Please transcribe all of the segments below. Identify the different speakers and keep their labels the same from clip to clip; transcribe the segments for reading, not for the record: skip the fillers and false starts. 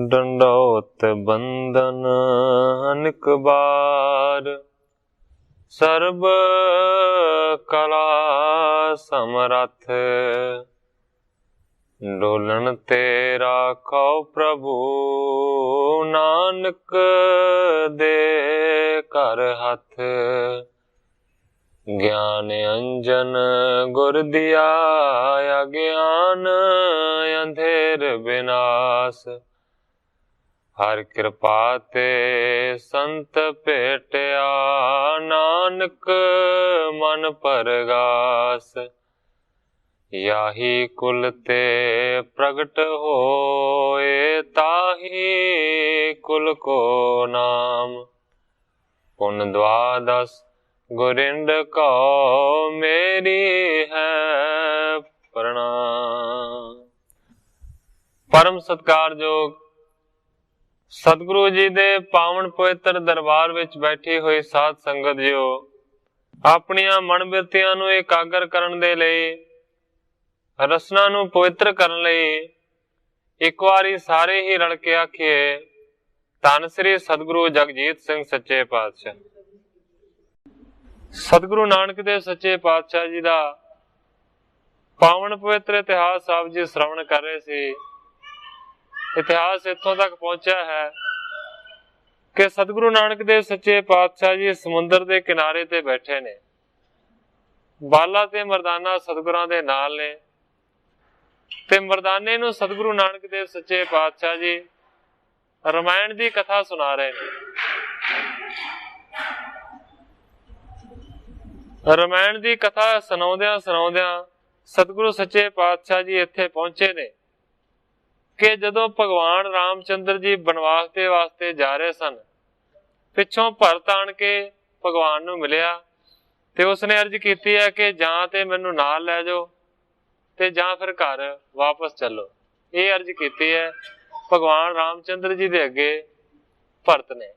Speaker 1: डंडौत बंदन अनेक बार, सर्ब कला समरथ, डोलन तेरा कौ प्रभु, नानक दे कर हथ। ज्ञान अंजन गुर दिया, अज्ञान अंधेर विनाश, हर कृपा ते संत भेटिया, नानक मन परगास। याही कुल ते प्रगट होए, ताही कुल को नाम, पुन द्वादश गुरिंद को मेरी है प्रणाम। परम सत्कारयोग सतगुरु जी दे पावन पवित्र दरबार विच बैठी हुई साध संगत जियो, अपनियां मन बिरतियां नूं एकागर करन दे लई, रसना नूं पवित्र करन लई एक वारी सारे ही रल के आखिए, धन श्री सतगुरु जगजीत सिंह सच्चे पातशाह। सतगुरु नानक देव सच्चे पातशाह जी दा पावन पवित्र इतिहास आप जी श्रवण कर रहे सी। इतिहास इत्थों तक पहुंचा है कि सतगुरु नानक देव सच्चे पातशाह जी समुंदर दे किनारे ते बैठे ने, बाला ते मरदाना सतगुरां दे नाल ने, ते मरदाने नूं सतगुरु नानक देव सच्चे पातशाह जी रामायण दी कथा सुना रहे ने। रामायण दी कथा सुनाउंदियां सुनाउंदियां सतगुरु सच्चे पातशाह जी इत्थे पहुंचे ने कि जदों भगवान रामचंद्र जी बनवास दे वास्ते जा रहे सन, पिछों भरत आण के भगवान नूं मिलिया ते उसने अर्ज कीती है कि जां ते मैनूं नाल लै जाओ ते जां फिर घर वापस चलो। ये अर्ज कीती है भगवान रामचंद्र जी दे अगे भरत ने।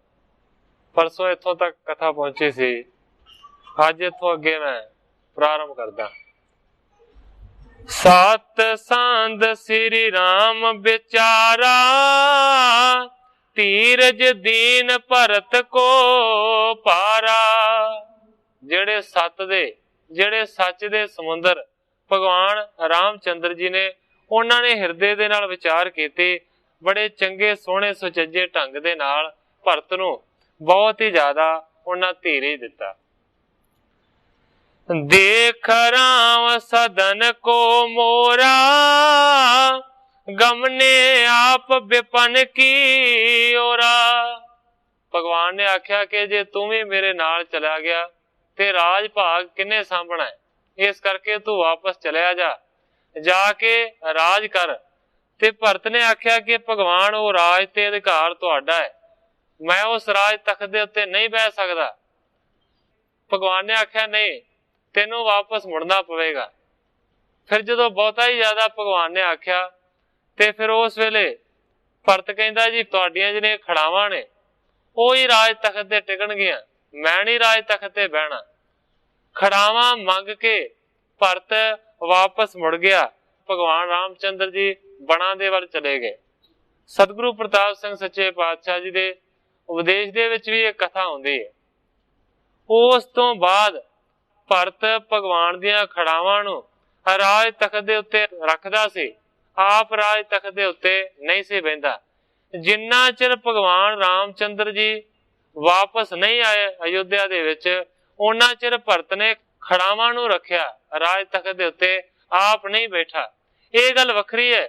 Speaker 1: परसों इत्थों तक कथा पहुंची सी, अज इत्थों अगे मैं प्रारंभ करदा। सत सांध श्री राम बिचारा, धीरज दीन भरत को पारा। जेड़े सत दे जेड़े सच दे समुंदर भगवान रामचंद्र जी ने, उन्हां ने हिरदे दे नाल विचार कीते, बड़े चंगे सोहणे सुचज्जे ढंग दे नाल भरत नूं बहुत ही ज्यादा उन्हां धीरज दिता। देख राम सदन को मोरा, गमने आप विपन की ओरा। भगवान ने आख्या कि जे तू भी मेरे नाल चला गया ते राज भाग किन्ने सांभना है, इस करके तू वापस चलिया जा, जाके राज कर। ते भरत ने आख्या कि भगवान वो राज ते अधिकार तुहाडा है, मैं उस राज तख्त दे उत्ते नहीं बह सकदा। भगवान ने आख्या नहीं, तेनों वापस मुड़ना पवेगा। फिर जदों बहुता ही ज्यादा भगवान ने आख्या ते फिर उस वेले भरत कहंदा जी तुहाडियां जिहड़ियां खड़ावां ने ਉਹ ही राज तख्त ते टिकणगियां, मैं नहीं राज तख्त ते बहना। खड़ावां मंग के भरत वापस मुड़ गया। भगवान रामचंद्र जी बणा दे वल चले गए। सतगुरु प्रताप सिंह सच्चे पातशाह जी दे उपदेश दे विच भी एक कथा आउंदी है। उस तो बाद भरत भगवान दियां खड़ावां नूं राज तख्त दे उत्ते रखदा सी, आप राज तख्त दे उत्ते नहीं सी बहिंदा। जिन्ना चिर भगवान रामचंद्र जी वापस नहीं आए अयोध्या दे विच, उन्ना चिर भरत ने खड़ावां नूं रखिया, राज तख्त दे उत्ते आप नहीं बैठा। ये गल वखरी है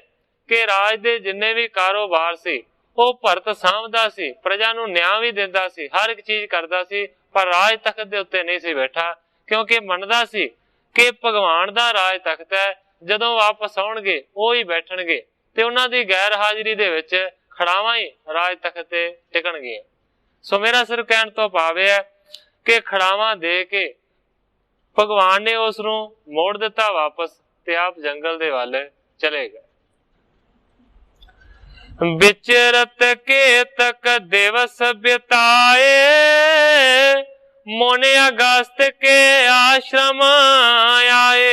Speaker 1: कि राज दे जिन्ने भी कारोबार सी वो भरत सामभदा सी, प्रजा नूं न्याय भी दिंदा सी, हर एक चीज करदा सी, पर राज तख्त दे उत्ते नहीं सी बैठा, क्योंकि मनदा सी कि भगवान दा राज तख्त है, जदों वापस आउणगे वो ही बैठणगे ते उन्हां दी गैर हाजिरी दे विच खड़ावां ही राज तख्त ते टिकणगीਆਂ। सो मेरा सिर्फ कहण तो भाव है कि खड़ावां दे के भगवान ने उस नूं मोड़ दिता वापस ते आप जंगल दे वल चले गए। विचरत के तक दिवस बिताए, मोने अगस्त के आश्रम आए।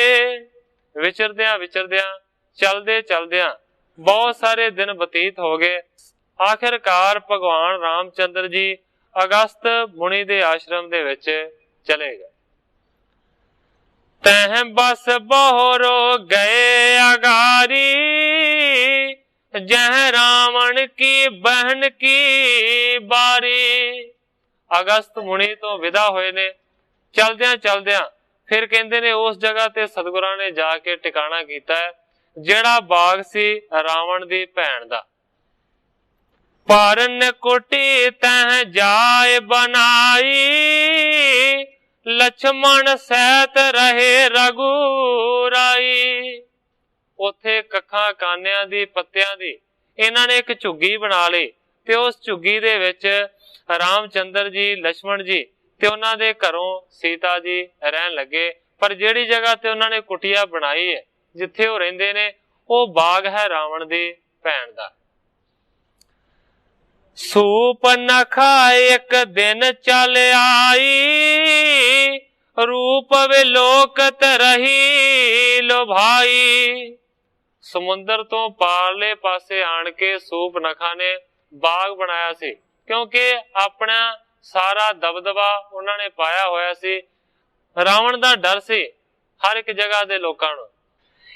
Speaker 1: विचरदियां विचरदियां चलदे चलदियां बहुत सारे दिन बतीत हो गए। आखिरकार भगवान रामचंद्र जी अगस्त मुनि दे आश्रम दे विच चले गए। तह बस बहोरो गए अगारी, जह रावण की बहन की बारी। अगस्त मुनि तो विदा होए ने, चलदियां चलदियां फिर कहंदे ने उस जगह ते सतगुरां ने जाके टिकाणा कीता है जेड़ा बाग सी रावण दी भैन दा। पारन कोटी तह जाय बनाई, लक्ष्मण सैत रहे रघुराई। उथे कखां कानियां दी पत्तियां दी इन्हां ने एक झुग्गी बना ली ते उस झुग्गी दे विच रामचंद्र जी लक्ष्मण जी ते उन्हां दे घरों सीता जी रहन लगे। पर जिहड़ी जगह ते उन्हां ने कुटिया बनाई है जिथे वो रहिंदे ने वो बाग है रावण दी भैन दा। सूपनखा एक दिन चल आई, रूप विलोकत रही लो भाई। समुंदर तो पारले पासे आन के सूपनखा ने बाग बनाया सी, क्योंकि अपना सारा दबदबा उन्होंने पाया होया सी। रावण दा डर सी हर एक जगह दे लोकां नूं,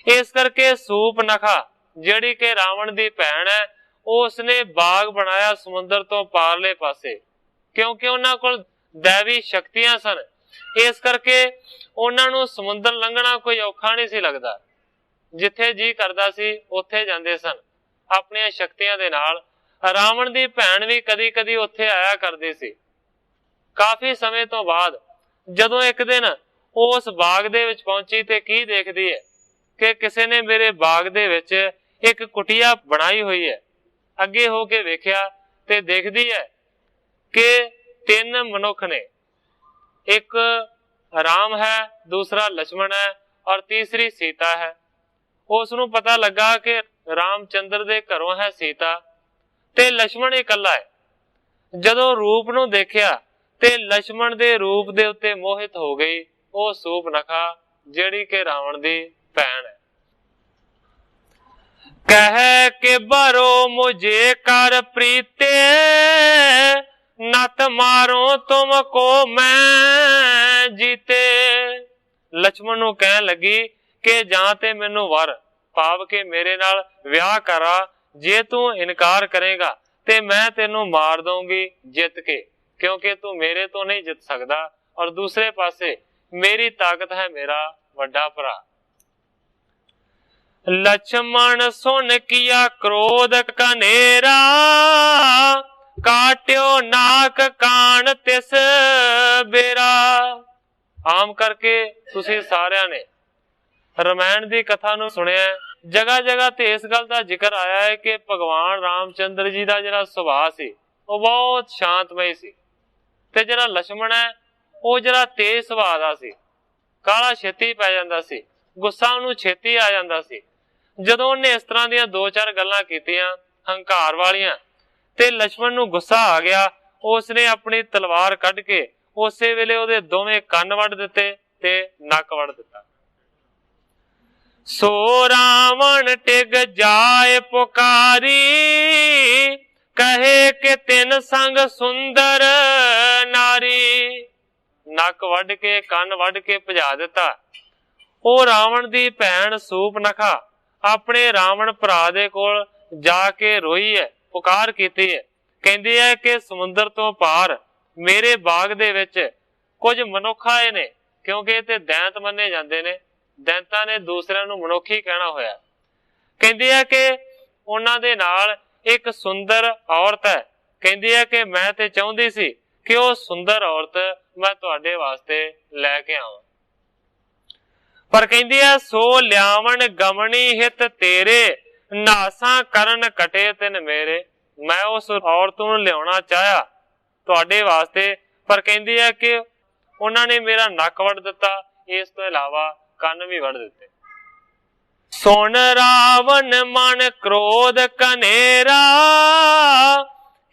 Speaker 1: इस करके सूपनखा जिहड़ी के रावण दी भैन है उसने बाग बनाया समुंदर तो पारले पासे, क्योंकि उन्हां कोल दैवी शक्तियां सन। इस करके उन्हां नूं समुंदर लंघना कोई औखा नहीं सी लगदा। जिथे जी करदा सी उत्थे जांदे सन अपनी शक्तियां दे नाल। रावण दी भैन भी कदी कदी उत्थे आया करदी सी। काफी समय तो बाद जदों एक दिन उस बाग दे विच पहुंची ते की देखदी है कि किसी ने मेरे बाग दे विच एक कुटिया बनाई हुई है। अगे हो के वेख्या ते देखदी है कि 3 मनुख ने, एक राम है, दूसरा लक्ष्मण है और तीसरी सीता है। उसनू पता लगा कि रामचंद्र दे घरों है सीता ते लक्ष्मण इकल्ला है। जदों रूप नू देखिया ते लक्ष्मण दे रूप दे उत्ते मोहित हो गई वो सूपनखा जिहड़ी के रावण दी भैन है। कह के बरो मुझे कर प्रीते, नत मारो तुमको मैं जीते। लक्ष्मण नू कहन लगी कि जां ते मैनू वर पाव के मेरे नाल विआह करा, जे तू इनकार करेगा ते मैं तेनू मार दूंगी जित के, क्योंकि तू मेरे तो नहीं जित सकदा। और दूसरे पासे मेरी ताकत है मेरा वड्डा भरा। लक्ष्मण सुन किया क्रोध कनेरा, काट्यो नाक कान तिस बेरा। आम करके तुसी सारियां ने रामायण दी कथा नू सुनिया, जगह जगह ते इस गल दा जिक्र आया है कि भगवान रामचंद्र जी दा जिहड़ा सुभाव सी वो बहुत शांतमई सी ते जिहड़ा लक्ष्मण है वो जिहड़ा तेज सुभाव दा सी, काला छेती पै जांदा सी, गुस्सा उहनूं छेती आ जांदा सी। जदों उहने इस तरह दीयां 2-4 गल्लां कीतियां हंकार वालियां ते लक्ष्मण नूं गुस्सा आ गया। उसने अपनी तलवार कढ के उसे वेले उहदे दोवें कंन वड़ दिते ते नक वड़ दिता। सो रावण टिग जाए पुकारी, कहे के तिन संग सुंदर नारी। नक वड के कंन वड के भजा दिता। ओ रावण दी भैन सूपनखा अपने रावण भरा दे कोल जाके रोई है, पुकार कीती है, कहंदी है कि समुंदर तो पार मेरे बाग दे विच कुछ मनुख आए ने, क्योंकि इह ते दैंत मन्ने जांदे ने। दैंतां ने दूसरिਆਂ ਨੂੰ मनुखी कहना होया। कहंदी है कि उन्हां दे नाल एक सुंदर औरत है। कहंदी है कि मैं ते चाहुंदी सी कि ਉਹ सुंदर औरत मैं तुहाडे वास्ते लैके आवां, पर कहंदी है सो लियावण गमनी हित तेरे, नासा करन कटे तिन मेरे। मैं उस औरत नूं लियाउणा चाहया तुहाडे वास्ते, पर कहंदी है कि उन्हां ने मेरा नक वड़ दिता, इस तो इलावा ਕੰਨ भी वड़ दिते। सुन रावण मन क्रोध कनेरा,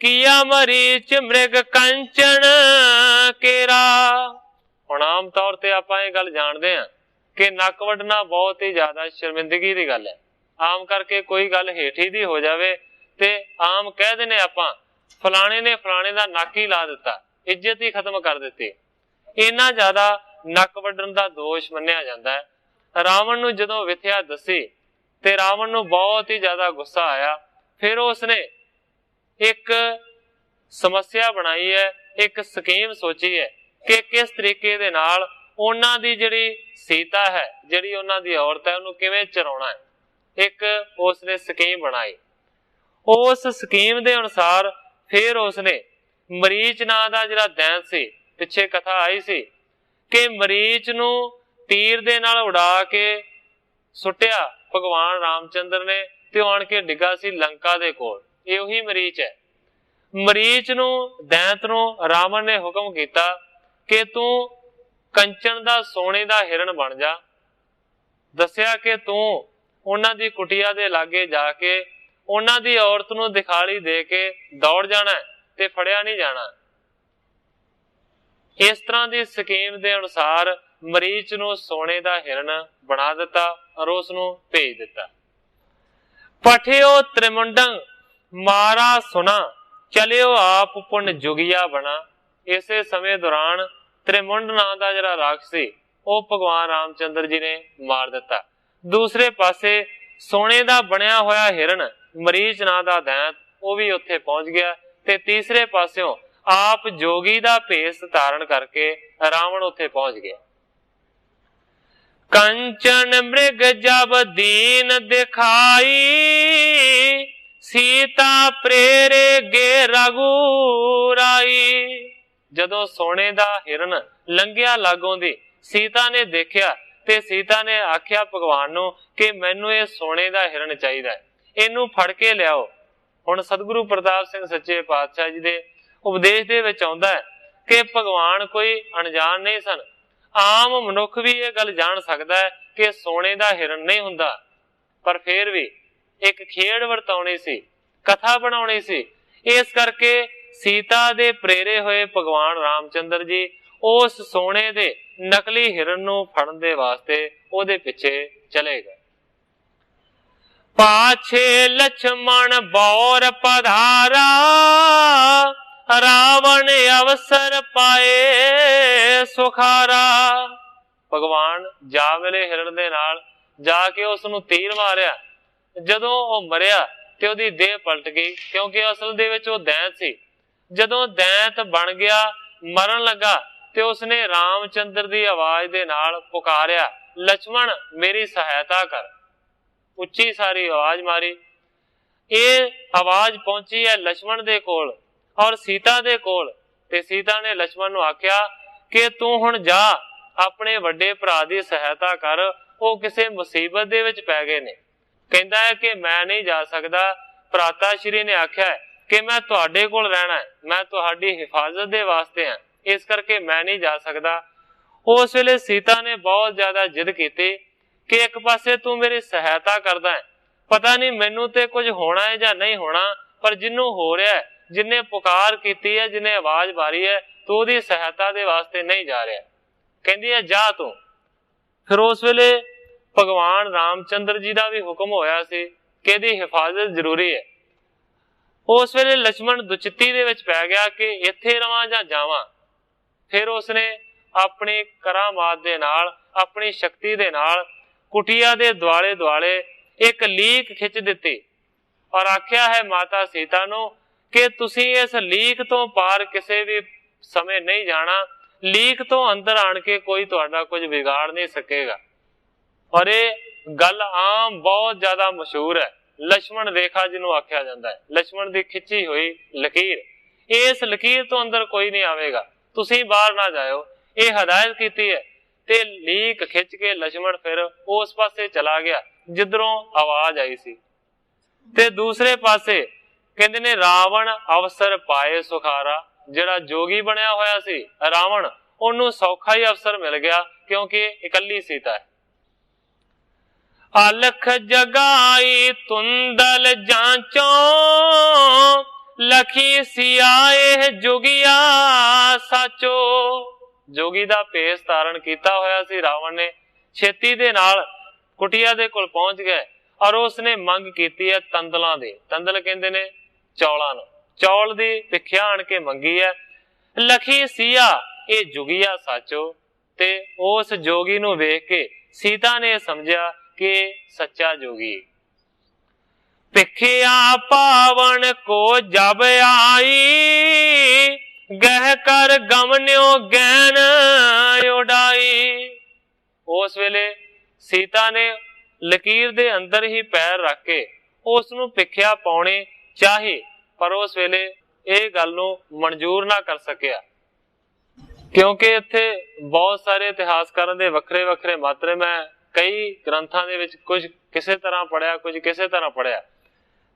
Speaker 1: किया मरीच मृग कंचन केरा। हुण आम तौर ते आपां इह गल जाणदे हां कि नक वड्डना बहुत ही ज्यादा शर्मिंदगी दी गल है। आम करके कोई गल हेठी दी हो जावे ते आम कह देने आपां फलाने ने फलाने दा नक ही ला दिता, इज्जत ही खत्म कर दिती। इन्ना ज्यादा नक वड्डण दा दोष मन्निया जांदा है। रावण नूं जदों विथया दसी ते रावण नूं बहुत ही ज्यादा गुस्सा आया। फिर उसने एक समस्या बनाई है, एक स्कीम सोची है कि किस तरीके दे नाल उन्हां दी जिहड़ी सीता है, जिहड़ी उन्हां दी औरत है, उन्होंने किवें चराउणा है। एक उसने स्कीम बनाई। उस स्कीम दे अनुसार फिर उसने मरीच नां दा जिहड़ा दैंत सी, पिछे कथा आई सी कि मरीच नूं तीर दे नाल उड़ा के सुटिया भगवान रामचंद्र ने, ते आण के डिगा सी लंका दे कोल। ये उही मरीच है। मरीच नूं दैंत नूं रावण ने हुक्म कीता कि तू कंचन दा सोने दा हिरण बन जा। दसिया कि तू उन्हां दी कुटिया दे लागे जाके उन्हां दी औरत नूं दिखाली दे के दौड़ जाना ते फड़िया नहीं जाना। इस तरह की स्कीम के अनुसार मरीच नूं सोने दा हिरण बना दिता और उसनूं भेज दिता। पठियो त्रिमुंडं मारा सुना, चलियो आप पुन जुगिया बना। इसे समय दौरान त्रिमुंड नां दा जिहड़ा राक्षसी वो भगवान रामचंद्र जी ने मार दिता। दूसरे पासे सोने दा बनया होया हिरण मरीच नां दा दैंत वो भी उत्थे पहुंच गया। ते तीसरे पास्यों आप जोगी दा भेस धारण करके रावण उत्थे पहुंच गया। कंचन मृग जब दीन दिखाई, सीता प्रेरे गे रघुराई। जदों सोने दा हिरण लंघिया लागों दी सीता ने देखिया ते सीता ने आख्या भगवान नूं कि मैनू ये सोने दा हिरण चाहिदा है, इनू फड़ के लियाओ। हुण सतगुरु प्रताप सिंह सच्चे पातशाह जी दे उपदेश दे विच आउंदा है कि भगवान कोई अनजान नहीं सन। आम मनुख भी ये गल जान सकदा है कि सोने दा हिरण नहीं हुंदा, पर फिर भी एक खेड़ वरताउणी सी, कथा बनाउणी सी। इस करके सीता दे प्रेरे होए भगवान रामचंद्र जी उस सोने दे नकली हिरण नूं फड़न दे वास्ते ओदे पिछे चले गए। पाछे लक्ष्मण बौर पधारा, रावण अवसर पाए सुखारा। भगवान जा मिले हिरण दे नाल, जाके उसनूं तीर मारिया। जदों वो मरिया ते ओदी देह पलट गई, क्योंकि असल दे विच वो दैंत सी। जदों दैंत बन गया, मरन लगा, ते उसने रामचंद्र दी आवाज दे नाल पुकारिया, लक्ष्मण मेरी सहायता कर। उच्ची सारी आवाज मारी। ये आवाज पहुंची है लक्ष्मण दे कोल और सीता दे कोल। ते सीता ने लक्ष्मण नूं आख्या कि तू हुण जा अपने वड्डे भरा दी सहायता कर, वो किसी मुसीबत दे विच पै गए ने। कहंदा है कि मैं नहीं जा सकदा, भराता श्री ने आख्या है कि मैं तुहाडे कोल रहना है, मैं तुहाडी हिफाजत दे वास्ते हां, इस करके मैं नहीं जा सकदा। उस वेले सीता ने बहुत ज्यादा जिद की कि एक पासे तू मेरी सहायता करदा है, पता नहीं मैनू ते कुछ होना है या नहीं होना, पर जिन्नू हो रहा है, जिन्हें पुकार की है, जिन्हें आवाज मारी है, तू ओदी सहायता दे वास्ते नहीं जा रहा। कहंदी है जा तू। फिर उस वेले भगवान रामचंद्र जी का भी हुक्म होया सी कि इहदी हिफाजत जरूरी है। उस वेले लक्ष्मण दुचित्ती दे विच पै गया कि इत्थे रवां जां जावां। फिर उसने अपनी करामात दे नाल, अपनी शक्ति दे नाल कुटिया दे दुआले दुआले एक लीक खिंच दिती और आख्या है माता सीता नूं कि तुसी इस लीक तो पार किसी भी समय नहीं जाना, लीक तो अंदर आण के कोई तुहाडा कुछ बिगाड़ नहीं सकेगा। और ये गल आम बहुत ज्यादा मशहूर है, लक्ष्मण रेखा जिन्हों आख्या जाता है, लक्ष्मण की खिंची हुई लकीर। इस लकीर तो अंदर कोई नहीं आवेगा, तुसी बाहर ना जाओ, ये हदायत की है। ते लीक खिंच के लक्ष्मण फिर उस पासे चला गया जिधरों आवाज आई सी। ते दूसरे पासे कहते ने रावण अवसर पाए सुखारा, जिहड़ा जोगी बनया होया सी रावण, उन्होंने सौखा ही अवसर मिल गया क्योंकि इकल्ली सीता है। अलख जगाई तुंदल जांचो, लखी सियाए जोगिया साचो। जोगी दा भेस धारण किया होया सी रावण ने, छेती दे नाल कुटिया दे कोल पहुंच गए और उसने मंग की है तंदलों की। तंदल कहते ने चौलों नूं, चौल की भिख्या आण के मंगी है। लखी सिया ये जुगिया साचो, ते उस जोगी नूं वेख के सीता ने समझा कि सच्चा जोगी। भिखिया पावन को जब आई, गह कर गमन्यो गैन उड़ाई। उस वेले सीता ने लकीर दे अंदर ही पैर रख के उसनूं भिखिया पाउणी चाही, पर उस वेले ਇਹ ਗੱਲ ਨੂੰ ਮਨਜ਼ੂਰ ਨਾ ਕਰ ਸਕਿਆ, ਕਿਉਂਕਿ ਇੱਥੇ ਬਹੁਤ ਸਾਰੇ ਇਤਿਹਾਸਕਾਰਾਂ ਦੇ ਵੱਖਰੇ ਵੱਖਰੇ ਮਤ ਨੇ। ਮੈਂ ਕਈ ਗ੍ਰੰਥਾਂ ਦੇ ਵਿੱਚ ਕੁਝ ਕਿਸੇ ਤਰ੍ਹਾਂ ਪੜਿਆ, ਕੁਝ ਕਿਸੇ ਤਰ੍ਹਾਂ ਪੜਿਆ।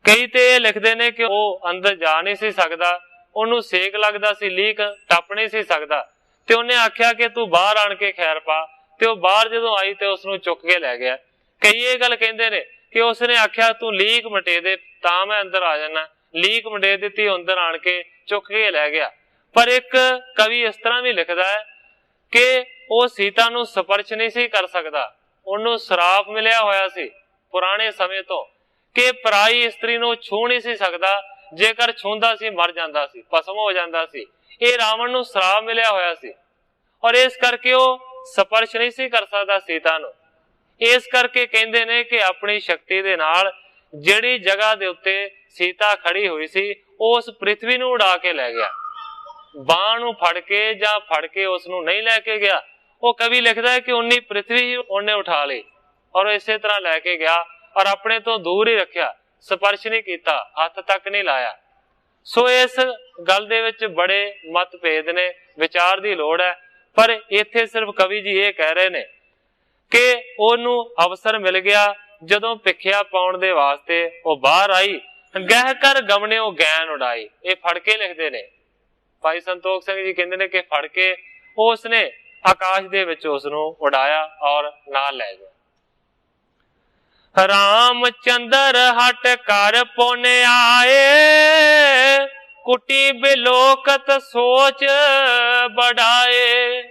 Speaker 1: ਕਈ ਤੇ ਇਹ ਲਿਖਦੇ ਨੇ ਕਿ ਉਹ ਅੰਦਰ ਜਾ ਨਹੀਂ ਸੀ ਸਕਦਾ, ਉਹਨੂੰ ਸੇਕ ਲੱਗਦਾ ਸੀ, ਲੀਕ ਟੱਪ ਨਹੀਂ ਸੀ ਸਕਦਾ, ਤੇ ਉਹਨੇ ਆਖਿਆ ਕਿ ਤੂੰ ਬਾਹਰ ਆਣ ਕੇ ਖੈਰ ਪਾ, ਤੇ ਉਹ ਬਾਹਰ ਜਦੋਂ ਆਈ ਤੇ ਉਸਨੂੰ ਚੁੱਕ ਕੇ ਲੈ ਗਿਆ। ਕਈ ਇਹ ਗੱਲ ਕਹਿੰਦੇ ਨੇ ਕਿ ਉਸਨੇ ਆਖਿਆ ਤੂੰ ਲੀਕ ਮਟੇ ਦੇ ਤਾਂ ਮੈਂ ਅੰਦਰ ਆ ਜਾਣਾ, ਲੀਕ ਮੰਡੇ ਦਿੱਤੀ, ਅੰਦਰ ਆਣ ਕੇ ਚੁੱਕ ਕੇ ਲੈ ਗਿਆ। ਪਰ ਇੱਕ ਕਵੀ ਇਸ ਤਰ੍ਹਾਂ ਵੀ ਲਿਖਦਾ ਹੈ ਕਿ ਉਹ ਸੀਤਾ ਨੂੰ ਸਪਰਸ਼ ਨਹੀਂ ਸੀ ਕਰ ਸਕਦਾ, ਉਹਨੂੰ ਸਰਾਪ ਮਿਲਿਆ ਹੋਇਆ ਸੀ ਪੁਰਾਣੇ ਸਮੇਂ ਤੋਂ ਕਿ ਪਰਾਈ ਇਸਤਰੀ ਨੂੰ ਛੂ ਨਹੀਂ ਸੀ ਸਕਦਾ, ਜੇਕਰ ਛੂੰਦਾ ਸੀ ਮਰ ਜਾਂਦਾ ਸੀ, ਭਸਮ ਹੋ ਜਾਂਦਾ ਸੀ। ਇਹ ਰਾਵਣ ਨੂੰ ਸਰਾਪ ਮਿਲਿਆ ਹੋਇਆ ਸੀ ਔਰ ਇਸ ਕਰਕੇ ਉਹ ਸਪਰਸ਼ ਨਹੀਂ ਸੀ ਕਰ ਸਕਦਾ ਸੀਤਾ ਨੂੰ। ਇਸ ਕਰਕੇ ਕਹਿੰਦੇ ਨੇ ਕਿ ਆਪਣੀ ਸ਼ਕਤੀ ਦੇ ਨਾਲ ਜਿਹੜੀ ਜਗ੍ਹਾ ਦੇ ਉੱਤੇ ਸੀਤਾ ਖੜੀ ਹੋਈ ਸੀ ਉਸ ਪ੍ਰਿਥਵੀ ਨੂੰ ਉਡਾ ਕੇ ਲੈ ਗਿਆ। ਬਾਹ ਨੂੰ ਫੜ ਕੇ ਜਾਂ ਫੜ ਕੇ ਉਸ ਨੂੰ ਨਹੀਂ ਲੈ ਕੇ ਗਿਆ। ਉਹ ਕਵੀ ਲਿਖਦਾ ਹੈ ਕਿ ਉਨੀ ਪ੍ਰਿਥਵੀ ਹੀ ਉਹਨੇ ਉਠਾ ਲਈ ਔਰ ਇਸੇ ਤਰ੍ਹਾਂ ਲੈ ਕੇ ਗਿਆ ਔਰ ਆਪਣੇ ਤੋਂ ਦੂਰ ਹੀ ਰੱਖਿਆ, ਸਪਰਸ਼ ਨਹੀਂ ਕੀਤਾ, ਹੱਥ ਤੱਕ ਨਹੀਂ ਲਾਇਆ। ਸੋ ਇਸ ਗੱਲ ਦੇ ਵਿੱਚ ਬੜੇ ਮਤਭੇਦ ਨੇ, ਵਿਚਾਰ ਦੀ ਲੋੜ ਹੈ। ਪਰ ਇੱਥੇ ਸਿਰਫ ਕਵੀ ਜੀ ਇਹ ਕਹਿ ਰਹੇ ਨੇ ਕਿ ਉਹਨੂੰ ਅਵਸਰ ਮਿਲ ਗਿਆ ਜਦੋਂ ਭਿੱਖਿਆ ਪਾਉਣ ਦੇ ਵਾਸਤੇ ਉਹ ਬਾਹਰ ਆਈ। ਗਹਿ ਕਰ ਗਮਨਿਓ ਗੈਨ ਉਡਾਈ, ਇਹ ਫੜ ਕੇ ਲਿਖਦੇ ਨੇ। ਭਾਈ ਸੰਤੋਖ ਸਿੰਘ ਜੀ ਕਹਿੰਦੇ ਨੇ ਕਿ ਫੜ ਕੇ ਉਸਨੇ ਆਕਾਸ਼ ਦੇ ਵਿੱਚ ਉਸ ਨੂੰ ਉਡਾਇਆ ਔਰ ਨਾਲ ਲੈ ਗਿਆ। ਰਾਮ ਚੰਦਰ ਹਟ ਕਰ ਪੁਨ ਆਏ, ਕੁਟੀ ਬਿਲੋਕਤ ਸੋਚ ਬੜਾਏ।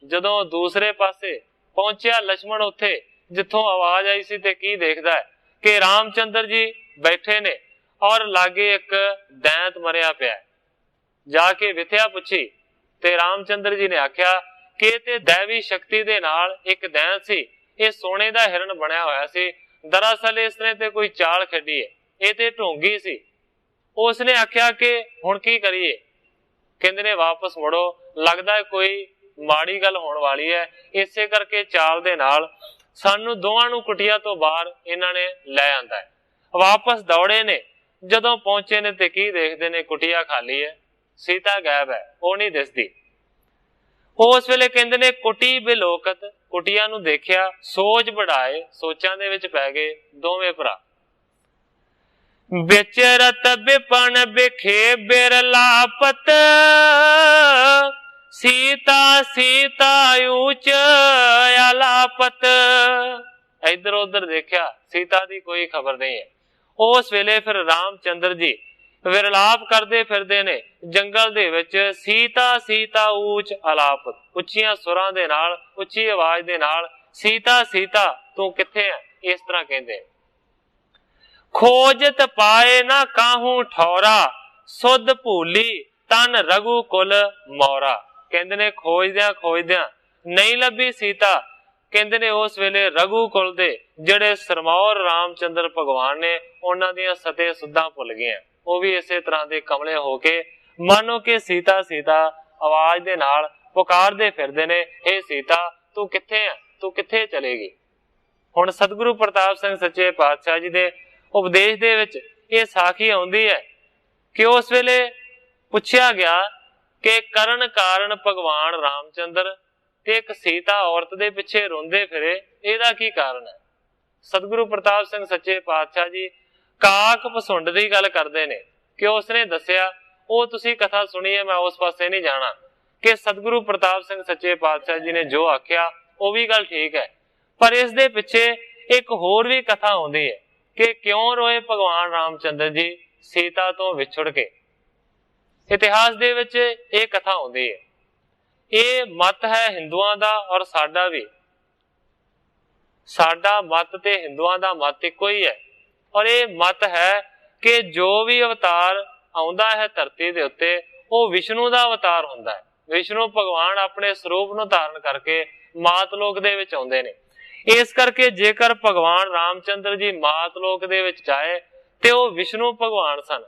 Speaker 1: ਜਦੋਂ ਦੂਸਰੇ ਪਾਸੇ ਪਹੁੰਚਿਆ ਲక్ష్మణ ਉੱਥੇ ਜਿੱਥੋਂ ਆਵਾਜ਼ ਆਈ ਸੀ, ਤੇ ਕੀ ਦੇਖਦਾ ਹੈ ਕਿ ਰਾਮਚੰਦਰ ਜੀ ਬੈਠੇ ਨੇ ਔਰ ਲਾਗੇ ਇੱਕ ਦੈਂਤ ਮਰਿਆ ਪਿਆ। ਜਾ ਕੇ ਵਿਥਿਆ ਪੁੱਛੀ ਤੇ ਰਾਮਚੰਦਰ ਜੀ ਨੇ ਆਖਿਆ ਕਿ ਇਹ ਤੇ ਦੈਵੀ ਸ਼ਕਤੀ ਦੇ ਨਾਲ ਇੱਕ ਦੈਂਤ ਸੀ, ਇਹ ਸੋਨੇ ਦਾ ਹਿਰਨ ਬਣਿਆ ਹੋਇਆ ਸੀ। ਦਰਅਸਲ ਇਸਨੇ ਤੇ ਕੋਈ ਚਾਲ ਖੇਡੀ ਹੈ, ਇਹ ਤੇ ਢੋਂਗੀ ਸੀ। ਉਸਨੇ ਆਖਿਆ ਕਿ ਹੁਣ ਕੀ ਕਰੀਏ? ਕਹਿੰਦੇ ਨੇ ਵਾਪਸ ਮੁੜੋ, ਲੱਗਦਾ ਕੋਈ ਮਾੜੀ ਗੱਲ ਹੋਣ ਵਾਲੀ ਹੈ। ਇਸੇ ਕਰਕੇ ਚਾਲ ਦੇ ਨਾਲ ਸਾਨੂੰ ਦੋਵਾਂ ਨੂੰ ਕੁਟੀਆ ਤੋਂ ਬਾਹਰ ਇਹਨਾਂ ਨੇ ਲੈ ਆਂਦਾ ਹੈ। ਵਾਪਸ ਦੌੜੇ ਨੇ, ਜਦੋਂ ਪਹੁੰਚੇ ਨੇ ਤੇ ਕੀ ਦੇਖਦੇ ਨੇ, ਕੁਟੀਆ ਖਾਲੀ ਹੈ, ਸੀਤਾ ਗਾਇਬ ਹੈ, ਉਹ ਨਹੀਂ ਦਿਸਦੀ। ਉਸ ਵੇਲੇ ਕਹਿੰਦੇ ਨੇ ਕੁਟੀ ਬਿਲੋਕਤ, ਕੁਟੀਆ ਨੂੰ ਦੇਖਿਆ, ਸੋਚ ਬੜਾਏ, ਸੋਚਾਂ ਦੇ ਵਿੱਚ ਪੈ ਗਏ ਦੋਵੇਂ ਭਰਾ। ਵਿਚਰਤ ਵਿਪਨ ਬਿਖੇ ਬਿਰਲਾਪਤ, सीता सीता ऊंच अलापत। इधर उधर देखा, सीता दी कोई खबर नहीं है। उस वेले फिर रामचंद्र जी विरलाप करते फिरदे ने जंगल दे विच, सीता सीता ऊंच अलापत, उच्चियां सुरां दे नाल, उच्ची आवाज दे नाल, सीता सीता तू किथे है, इस तरह कहंदे। खोजत पाए ना काहू ठौरा, सुध भूली तन रघु कुल मौरा। ਕਹਿੰਦੇ ਨੇ ਖੋਜਦਿਆਂ ਨਹੀਂ ਲੱਭੀ ਸੀਤਾ। ਕਹਿੰਦੇ ਨੇ ਉਸ ਵੇਲੇ ਰਘੂ ਕੁਲ ਦੇ ਜਿਹੜੇ ਸਰਮੌਰ ਰਾਮਚੰਦਰ ਭਗਵਾਨ ਨੇ ਉਹਨਾਂ ਦੀਆਂ ਸਤੇ ਸੁੱਧਾਂ ਭੁੱਲ ਗਈਆਂ। ਉਹ ਵੀ ਇਸੇ ਤਰ੍ਹਾਂ ਦੇ ਕਮਲੇ ਹੋ ਕੇ ਮਾਨੋ ਕਿ ਸੀਤਾ ਸੀਤਾ ਆਵਾਜ਼ ਦੇ ਨਾਲ ਪੁਕਾਰਦੇ ਫਿਰਦੇ ਨੇ, ਹੇ ਸੀਤਾ ਤੂੰ ਕਿੱਥੇ ਆ, ਤੂੰ ਕਿੱਥੇ ਚਲੇਗੀ। ਹੁਣ ਸਤਿਗੁਰੂ ਪ੍ਰਤਾਪ ਸਿੰਘ ਸੱਚੇ ਪਾਤਸ਼ਾਹ ਜੀ ਦੇ ਉਪਦੇਸ਼ ਦੇ ਵਿੱਚ ਇਹ ਸਾਖੀ ਆਉਂਦੀ ਹੈ ਕਿ ਉਸ ਵੇਲੇ ਪੁੱਛਿਆ ਗਿਆ ਕਿ ਕਰਨ ਕਾਰਨ ਭਗਵਾਨ ਰਾਮਚੰਦਰ ਤੇ ਇੱਕ ਸੀਤਾ ਔਰਤ ਦੇ ਪਿੱਛੇ ਰੋਂਦੇ ਫਿਰੇ, ਇਹਦਾ ਕੀ ਕਾਰਨ ਹੈ। ਸਤਿਗੁਰੂ ਪ੍ਰਤਾਪ ਸਿੰਘ ਸੱਚੇ ਪਾਤਸ਼ਾਹ ਜੀ ਕਾਕ ਪਸੁੰਡ ਦੀ ਗੱਲ ਕਰਦੇ ਨੇ ਕਿ ਉਸਨੇ ਦੱਸਿਆ, ਉਹ ਤੁਸੀਂ ਕਥਾ ਸੁਣੀ ਹੈ, ਮੈਂ ਉਸ ਪਾਸੇ ਨਹੀਂ ਜਾਣਾ, ਕਿ ਸਤਿਗੁਰੂ ਪ੍ਰਤਾਪ ਸਿੰਘ ਸੱਚੇ ਪਾਤਸ਼ਾਹ ਜੀ ਨੇ ਜੋ ਆਖਿਆ ਉਹ ਵੀ ਗੱਲ ਠੀਕ ਹੈ, ਪਰ ਇਸ ਦੇ ਪਿੱਛੇ ਇੱਕ ਹੋਰ ਵੀ ਕਥਾ ਆਉਂਦੀ ਹੈ ਕਿ ਕਿਉਂ ਰੋਏ ਭਗਵਾਨ ਰਾਮਚੰਦਰ ਜੀ ਸੀਤਾ ਤੋਂ ਵਿਛੜ ਕੇ। ਇਤਿਹਾਸ ਦੇ ਵਿੱਚ ਇਹ ਕਥਾ ਆਉਂਦੀ ਹੈ। ਇਹ ਮਤ ਹੈ ਹਿੰਦੂਆਂ ਦਾ ਔਰ ਸਾਡਾ ਵੀ। ਸਾਡਾ ਮਤ ਤੇ ਹਿੰਦੂਆਂ ਦਾ ਮਤ ਇੱਕੋ ਹੀ ਹੈ और ये मत है कि जो भी अवतार आउंदा है धरती दे उत्ते वो विष्णु दा अवतार हुंदा है। विष्णु भगवान अपने स्वरूप नूं धारण करके मातलोक दे विच आउंदे ने। इस करके जेकर भगवान रामचंद्र जी मातलोक दे विच जाए ते वो विष्णु भगवान सन।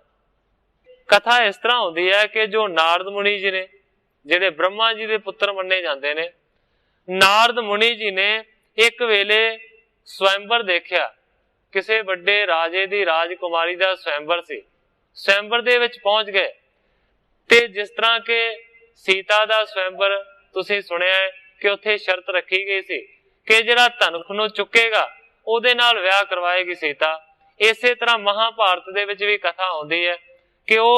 Speaker 1: कथा इस तरह होंदी है कि जो नारद मुनि जी ने जिहड़े ब्रह्मा जी दे पुत्र मन्ने जांदे ने, नारद मुनि जी ने एक वेले स्वयंवर देखिया, किसी बड़े राजे दी राजकुमारी दा स्वयंवर सी। स्वयंवर दे विच पहुंच गए ते जिस तरह के सीता दा स्वयंवर तुसीं सुनिया है कि उत्थे शर्त रखी गई सी कि जिहड़ा धनुख नूं चुकेगा उहदे नाल विआह करवाएगी सीता। इसे तरह महाभारत दे विच भी कथा आउंदी है कि वो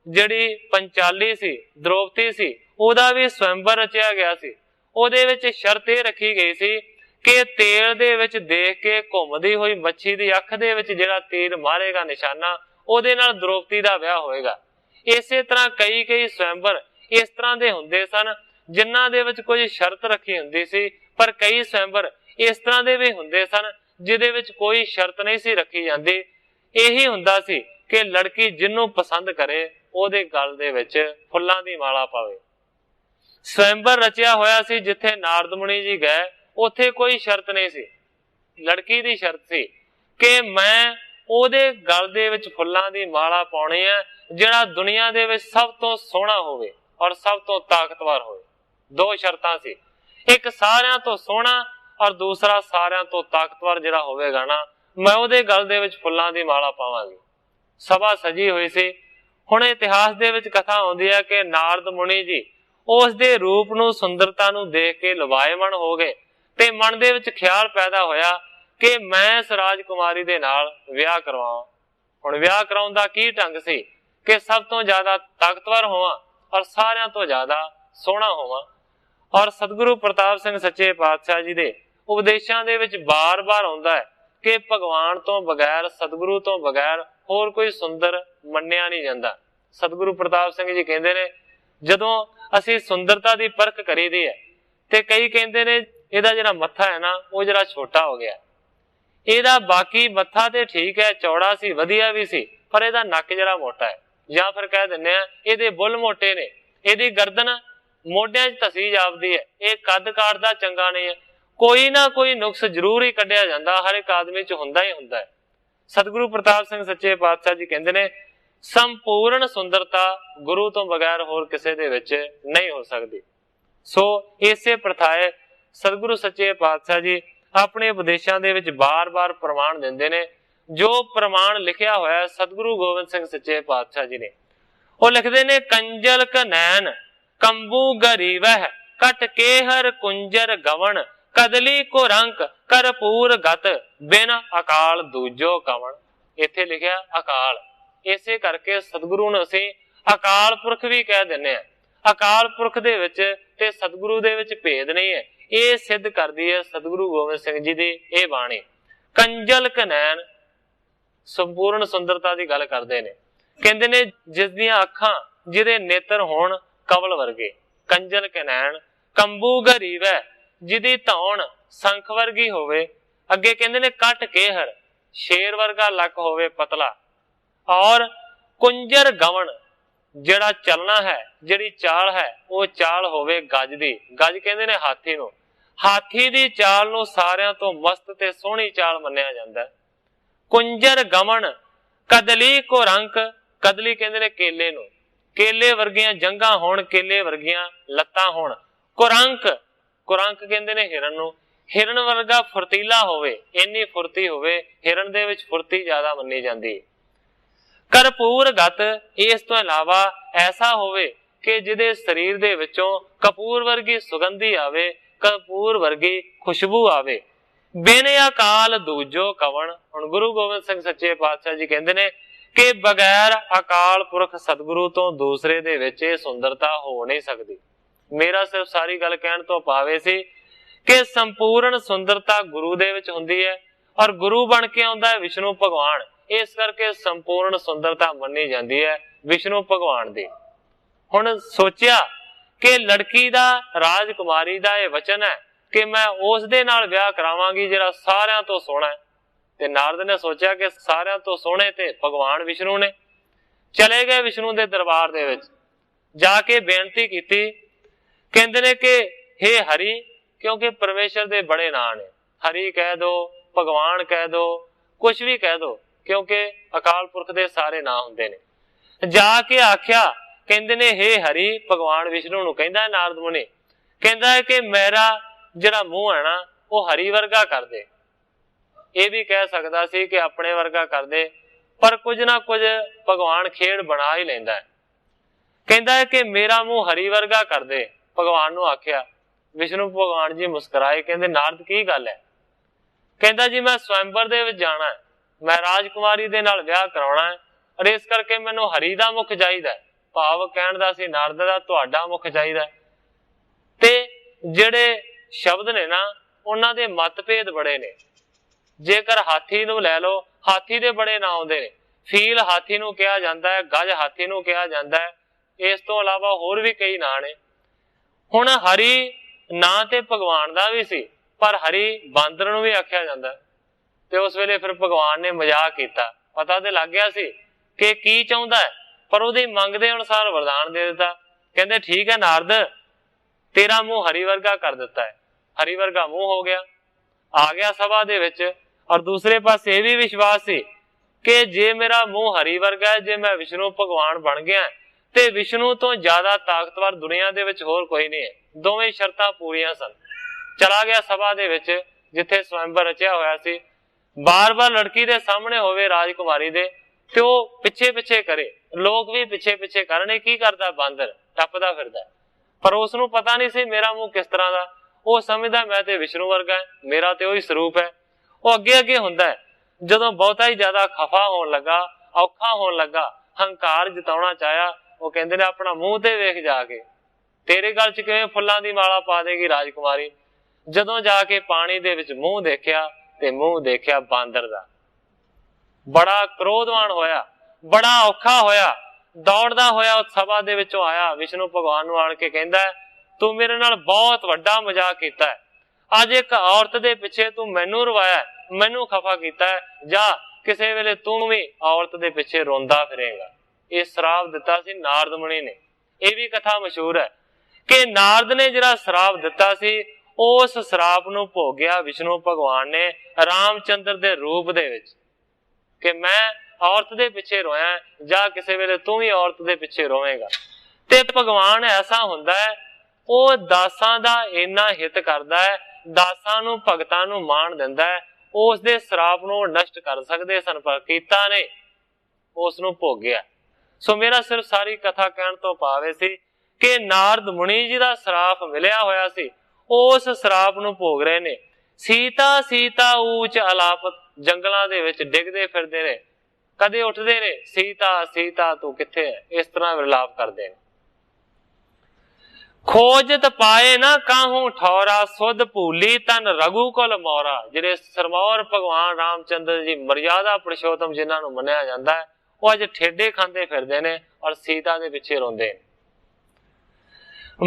Speaker 1: जिहड़ी पंचाली सी द्रौपदी सी ओहदा भी स्वयंवर रचिया गया सी। ओहदे विच शर्त यह रखी गई सी कि तेल दे विच देख के घुमदी हुई मच्छी दी अख दे विच जिहड़ा तीर मारेगा निशाना ओहदे नाल द्रौपदी दा विआह होएगा। इसे तरह कई कई स्वयंवर इस तरह दे हुंदे सन जिन्हां दे विच कोई शर्त रखी हुंदी सी, पर कई स्वयंवर इस तरह दे भी हुंदे सन जिहदे विच कोई शर्त नहीं सी रखी जांदी। यही हुंदा सी कि लड़की जिन्नू पसंद करे ओहदे गल दे विच फुल्लां दी माला पावे। स्वयंवर रचिया होया सी जिथे नारद मुनि जी गए उत्थे कोई शर्त नहीं सी। लड़की दी शर्त सी कि मैं ओहदे गल दे विच फुल्लां दी माला पाउणी है जिहड़ा दुनिया दे विच सब तो सोहना होवे और सब तो ताकतवर होवे। दो शर्तां सी, एक सारियां तो सोहना और दूसरा सारियां तो ताकतवर जिहड़ा होवेगा ना, मैं ओहदे गल दे विच फुल्लां दी माला पावांगी। सभा सजी हुई सी। हुण इतिहास दे विच कथा आउंदी है कि नारद मुनि जी उस दे रूप नूं सुंदरता नूं देख के लवाएमन हो गए ते मन दे विच ख्याल पैदा होया कि मैं इस राजकुमारी दे नाल विआह करवावां। हुण विआह कराउण दा की ढंग सी कि सब तो ज्यादा ताकतवर होवां और सारियां तो ज्यादा सोहना होवां। और सतगुरु प्रताप सिंह सच्चे पातशाह जी दे उपदेशां दे विच बार-बार आउंदा है कि भगवान तो बगैर सतगुरु तो बगैर होर कोई सुंदर मन्निया नहीं जांदा। सतगुरु प्रताप सिंह जी कहंदे ने जदों असीं सुंदरता दी परख करीदी है ते कई कहंदे ने इहदा जिहड़ा मत्था है ना वो जरा छोटा हो गया। इहदा बाकी मत्था ते ठीक है, चौड़ा सी, वधिया भी सी, पर इहदा नक जरा मोटा है। ਜਾਂ फिर कह दिंदे आ इहदे बुल मोटे ने, इहदी गर्दन मोढिਆਂ 'ਚ धसी जापदी है, ਇਹ कद काट दा चंगा नहीं है। कोई ना कोई नुक्स जरूर ही कढ़िया जांदा, हर एक आदमी 'ਚ हुंदा ही हुंदा है। सतगुरु प्रताप सिंह सच्चे पातशाह जी कहंदे ने संपूर्ण सुंदरता गुरु तो बगैर होर किसे दे विच नहीं हो सकदी। सो इसे प्रथाए सतगुरु सच्चे पातशाह जी अपने उपदेशां दे विच बार-बार प्रमाण दिंदे ने। जो प्रमाण लिखिया होया सतगुरु गोबिंद सिंह सच्चे पातशाह जी ने, वो लिखते ने कंजल कनैन कंबू गरीवह कट केहर कुंजर गवन कदली को रंक करपूर गत बिन अकाल दूजो कवन। इथे लिखिया अकाल, इसे करके सतगुरु ने असीं अकाल पुरख भी कह दिंदे आ। अकाल पुरख दे विच ते सतगुरु दे विच भेद नहीं है, ये सिद्ध करदी है सतगुरु गोबिंद सिंह जी दी ये बाणी। कंजल कनैन संपूर्ण सुंदरता की गल करते ने, कहते ने जिस दियां अखां जिहदे नेत्र होण कवल वर्गे। कंजल कनैन कंबू गरीव है जिहदी धौण संख वर्गी होवे। अगे कहते ने कट केहर शेर वर्गा लक होवे पतला। और कुंजर गवन जिहड़ा चलना है जिहड़ी चाल है वो चाल होवे गज दी। गज कहते ने हाथी नूं, हाथी दी चाल नूं सारियां तो मस्त ते सोहणी चाल मन्निया जांदा है। कुंजर गमन कदली को रंक, कदली कहते ने केले नूं, केले वर्गियां जंघां होण, केले वर्गियां लत्तां होण। कुरंक, कुरंक कहते ने हिरन नूं, हिरन वर्गा फुर्तीला होवे, इन्नी फुर्ती होवे, हिरन दे विच फुर्ती ज्यादा मन्नी जांदी है। करपूर गत, इस तो इलावा ऐसा होवे कि जिहदे शरीर दे विचों कपूर वर्गी सुगंधी आवे, कपूर वर्गी खुशबू आवे। बिन अकाल दूजो कवन। हुण गुरु गोबिंद सिंह सच्चे पातशाह जी कहंदे ने कि बगैर अकाल पुरख सतगुरु तो दूसरे दे विच सुंदरता हो नहीं सकती। मेरा सिर्फ सारी गल कहण तो पावे सी कि संपूर्ण सुंदरता गुरु दे विच हुंदी है और गुरु बन के आउंदा है विष्णु भगवान। इस करके संपूर्ण सुंदरता मन्नी जाती है विष्णु भगवान दी। हुण सोचिया कि लड़की दा राजकुमारी दा यह वचन है कि मैं उस दे नाल विआह करावांगी जिहड़ा सारियां तो सोहना है। ਤੇ ਨਾਰਦ ਨੇ ਸੋਚਿਆ ਕਿ ਸਾਰਿਆਂ ਤੋਂ ਸੋਹਣੇ ਤੇ ਭਗਵਾਨ ਵਿਸ਼ਨੂੰ ਨੇ। ਚਲੇ ਗਏ ਵਿਸ਼ਨੂੰ ਦੇ ਦਰਬਾਰ ਦੇ ਵਿੱਚ, ਜਾ ਕੇ ਬੇਨਤੀ ਕੀਤੀ। ਕਹਿੰਦੇ ਨੇ ਕਿ हे ਹਰੀ, ਕਿਉਂਕਿ ਪਰਮੇਸ਼ਰ ਦੇ ਬੜੇ ਨਾਂ ਨੇ, ਹਰੀ ਕਹਿ दो, ਭਗਵਾਨ ਕਹਿ दो, कुछ भी कह दो, क्योंकि अकाल पुरख दे सारे नाम हुंदे ने। जाके आख्या, कहंदे ने हे हरि, भगवान विष्णु नूं कहंदा है नारद मुनि, कहंदा है कि मेरा जिहड़ा मूंह है ना वो हरी वर्गा कर दे। ये भी कह सकदा सी कि अपने वर्गा कर दे, पर कुछ ना कुछ भगवान खेड़ बना ही लैंदा है। कहंदा है कि मेरा मूंह हरी वर्गा कर दे। भगवान नूं आख्या, विष्णु भगवान जी मुस्कुराए, कहंदे नारद की गल है? कहता जी मैं स्वयंवर दे विच जाना है, मैं राजकुमारी दे नाल विआह कराउणा है, और इस करके मैनूं हरी दा मुख चाहीदा है। भाव कहण दा सी नारद दा तुहाडा मुख चाहीदा है। ते जिहड़े शब्द ने ना उन्हां दे मतभेद बड़े ने। जेकर हाथी नूं लै लो, हाथी दे बड़े नाम आउंदे ने। फील हाथी नूं कहा जांदा है, गज हाथी नूं कहा जांदा है, इस तों इलावा होर भी कई नाम ने। हुण हरी नां ते भगवान दा भी सी, पर हरी बांदर नूं भी आख्या जांदा है। ते उस वेले फिर भगवान ने मजाक कीता। पता ते लग गया सी कि की चाहुंदा है, पर उहदी मंग दे अनुसार वरदान दे दिता। कहंदे ठीक है नारद, तेरा मुंह हरी वर्गा कर दिता है। हरी वर्गा मुंह हो गया, आ गया सभा दे विच। और दूसरे पासे ये भी विश्वास सी कि जे मेरा मुंह हरी वर्गा है, जे मैं विष्णु भगवान बन गया ते विष्णु तो ज्यादा ताकतवर दुनिया दे विच होर कोई नहीं है। दोवें शर्तां पूरीआं सन। चला गया सभा दे विच जिथे स्वयंवर रचिया होया सी। बार बार लड़की दे सामने होवे राजकुमारी दे ते ओ पिछे पिछे करे, लोग भी पिछे पिछे करने। की करदा बांदर, टपदा फिरदा, पर उसनूं पता नहीं सी मेरा मुंह किस तरह दा। वो समझदा मैं ते विष्णु वर्गा है, मेरा ते ओही स्वरूप है। वो अगे अगे हुंदा है। जदों बहुता ही ज्यादा खफा होण लगा, औखा होण लगा, हंकार जताउणा चाहया, वो कहंदे ने अपना मुंह ते वेख जाके, तेरे गल च किवें फुल्लां दी माला पा देगी राजकुमारी। जदों जाके पानी दे विच मुंह देखिया ते मुंह देखिया बांदर दा। बड़ा क्रोधवान होया, बड़ा औखा होया, दौड़दा होया उस सभा दे विचों आया। विष्णु भगवान नूं आण के कहंदा है, तू मेरे नाल बहुत वड्डा मजाक कीता है। अज एक औरत दे पिछे तू मैनूं रवाया, मैनूं खफा कीता है। जा किसे वेले तू भी औरत दे पिछे रोंदा फिरेगा। ये श्राप दिता सी नारद मुनि ने। यह भी कथा मशहूर है कि नारद ने जिहड़ा श्राप दिता सी, उस श्राप नूं भोगिया विष्णु भगवान ने रामचंद्र दे रूप दे विच कि मैं औरत दे पिछे रोया, जा किसी वेले तू भी औरत दे पिछे रोवेगा। ते भगवान ऐसा हुंदा है, वो दासां दा इन्ना हित करदा है, दासां नूं भगतां नूं मान दिंदा है। उस दे श्राप नूं नष्ट कर सकदे सन, पर कीता ने, उस नूं भोगिया। सो मेरा सिर्फ सारी कथा कहण तो भाव सी कि नारद मुनि जी दा श्राप मिलिया होया सी, उस श्राप नूं भोग रहे ने। सीता सीता ऊच अलापत जंगलां दे विच डिगदे फिरदे ने, कदे उठदे ने सीता सीता तू किथे है, इस तरह विलाप करदे ने। खोजत पाए ना काहू ठौरा, सुध भूली तन रघुकुल मौरा। जिहड़े सरमौर भगवान रामचंद्र जी मर्यादा पुरुषोत्तम जिन्हां नूं मन्निया जांदा है, वो अज ठेडे खांदे फिरदे ने और सीता दे पिछे रोंदे ने।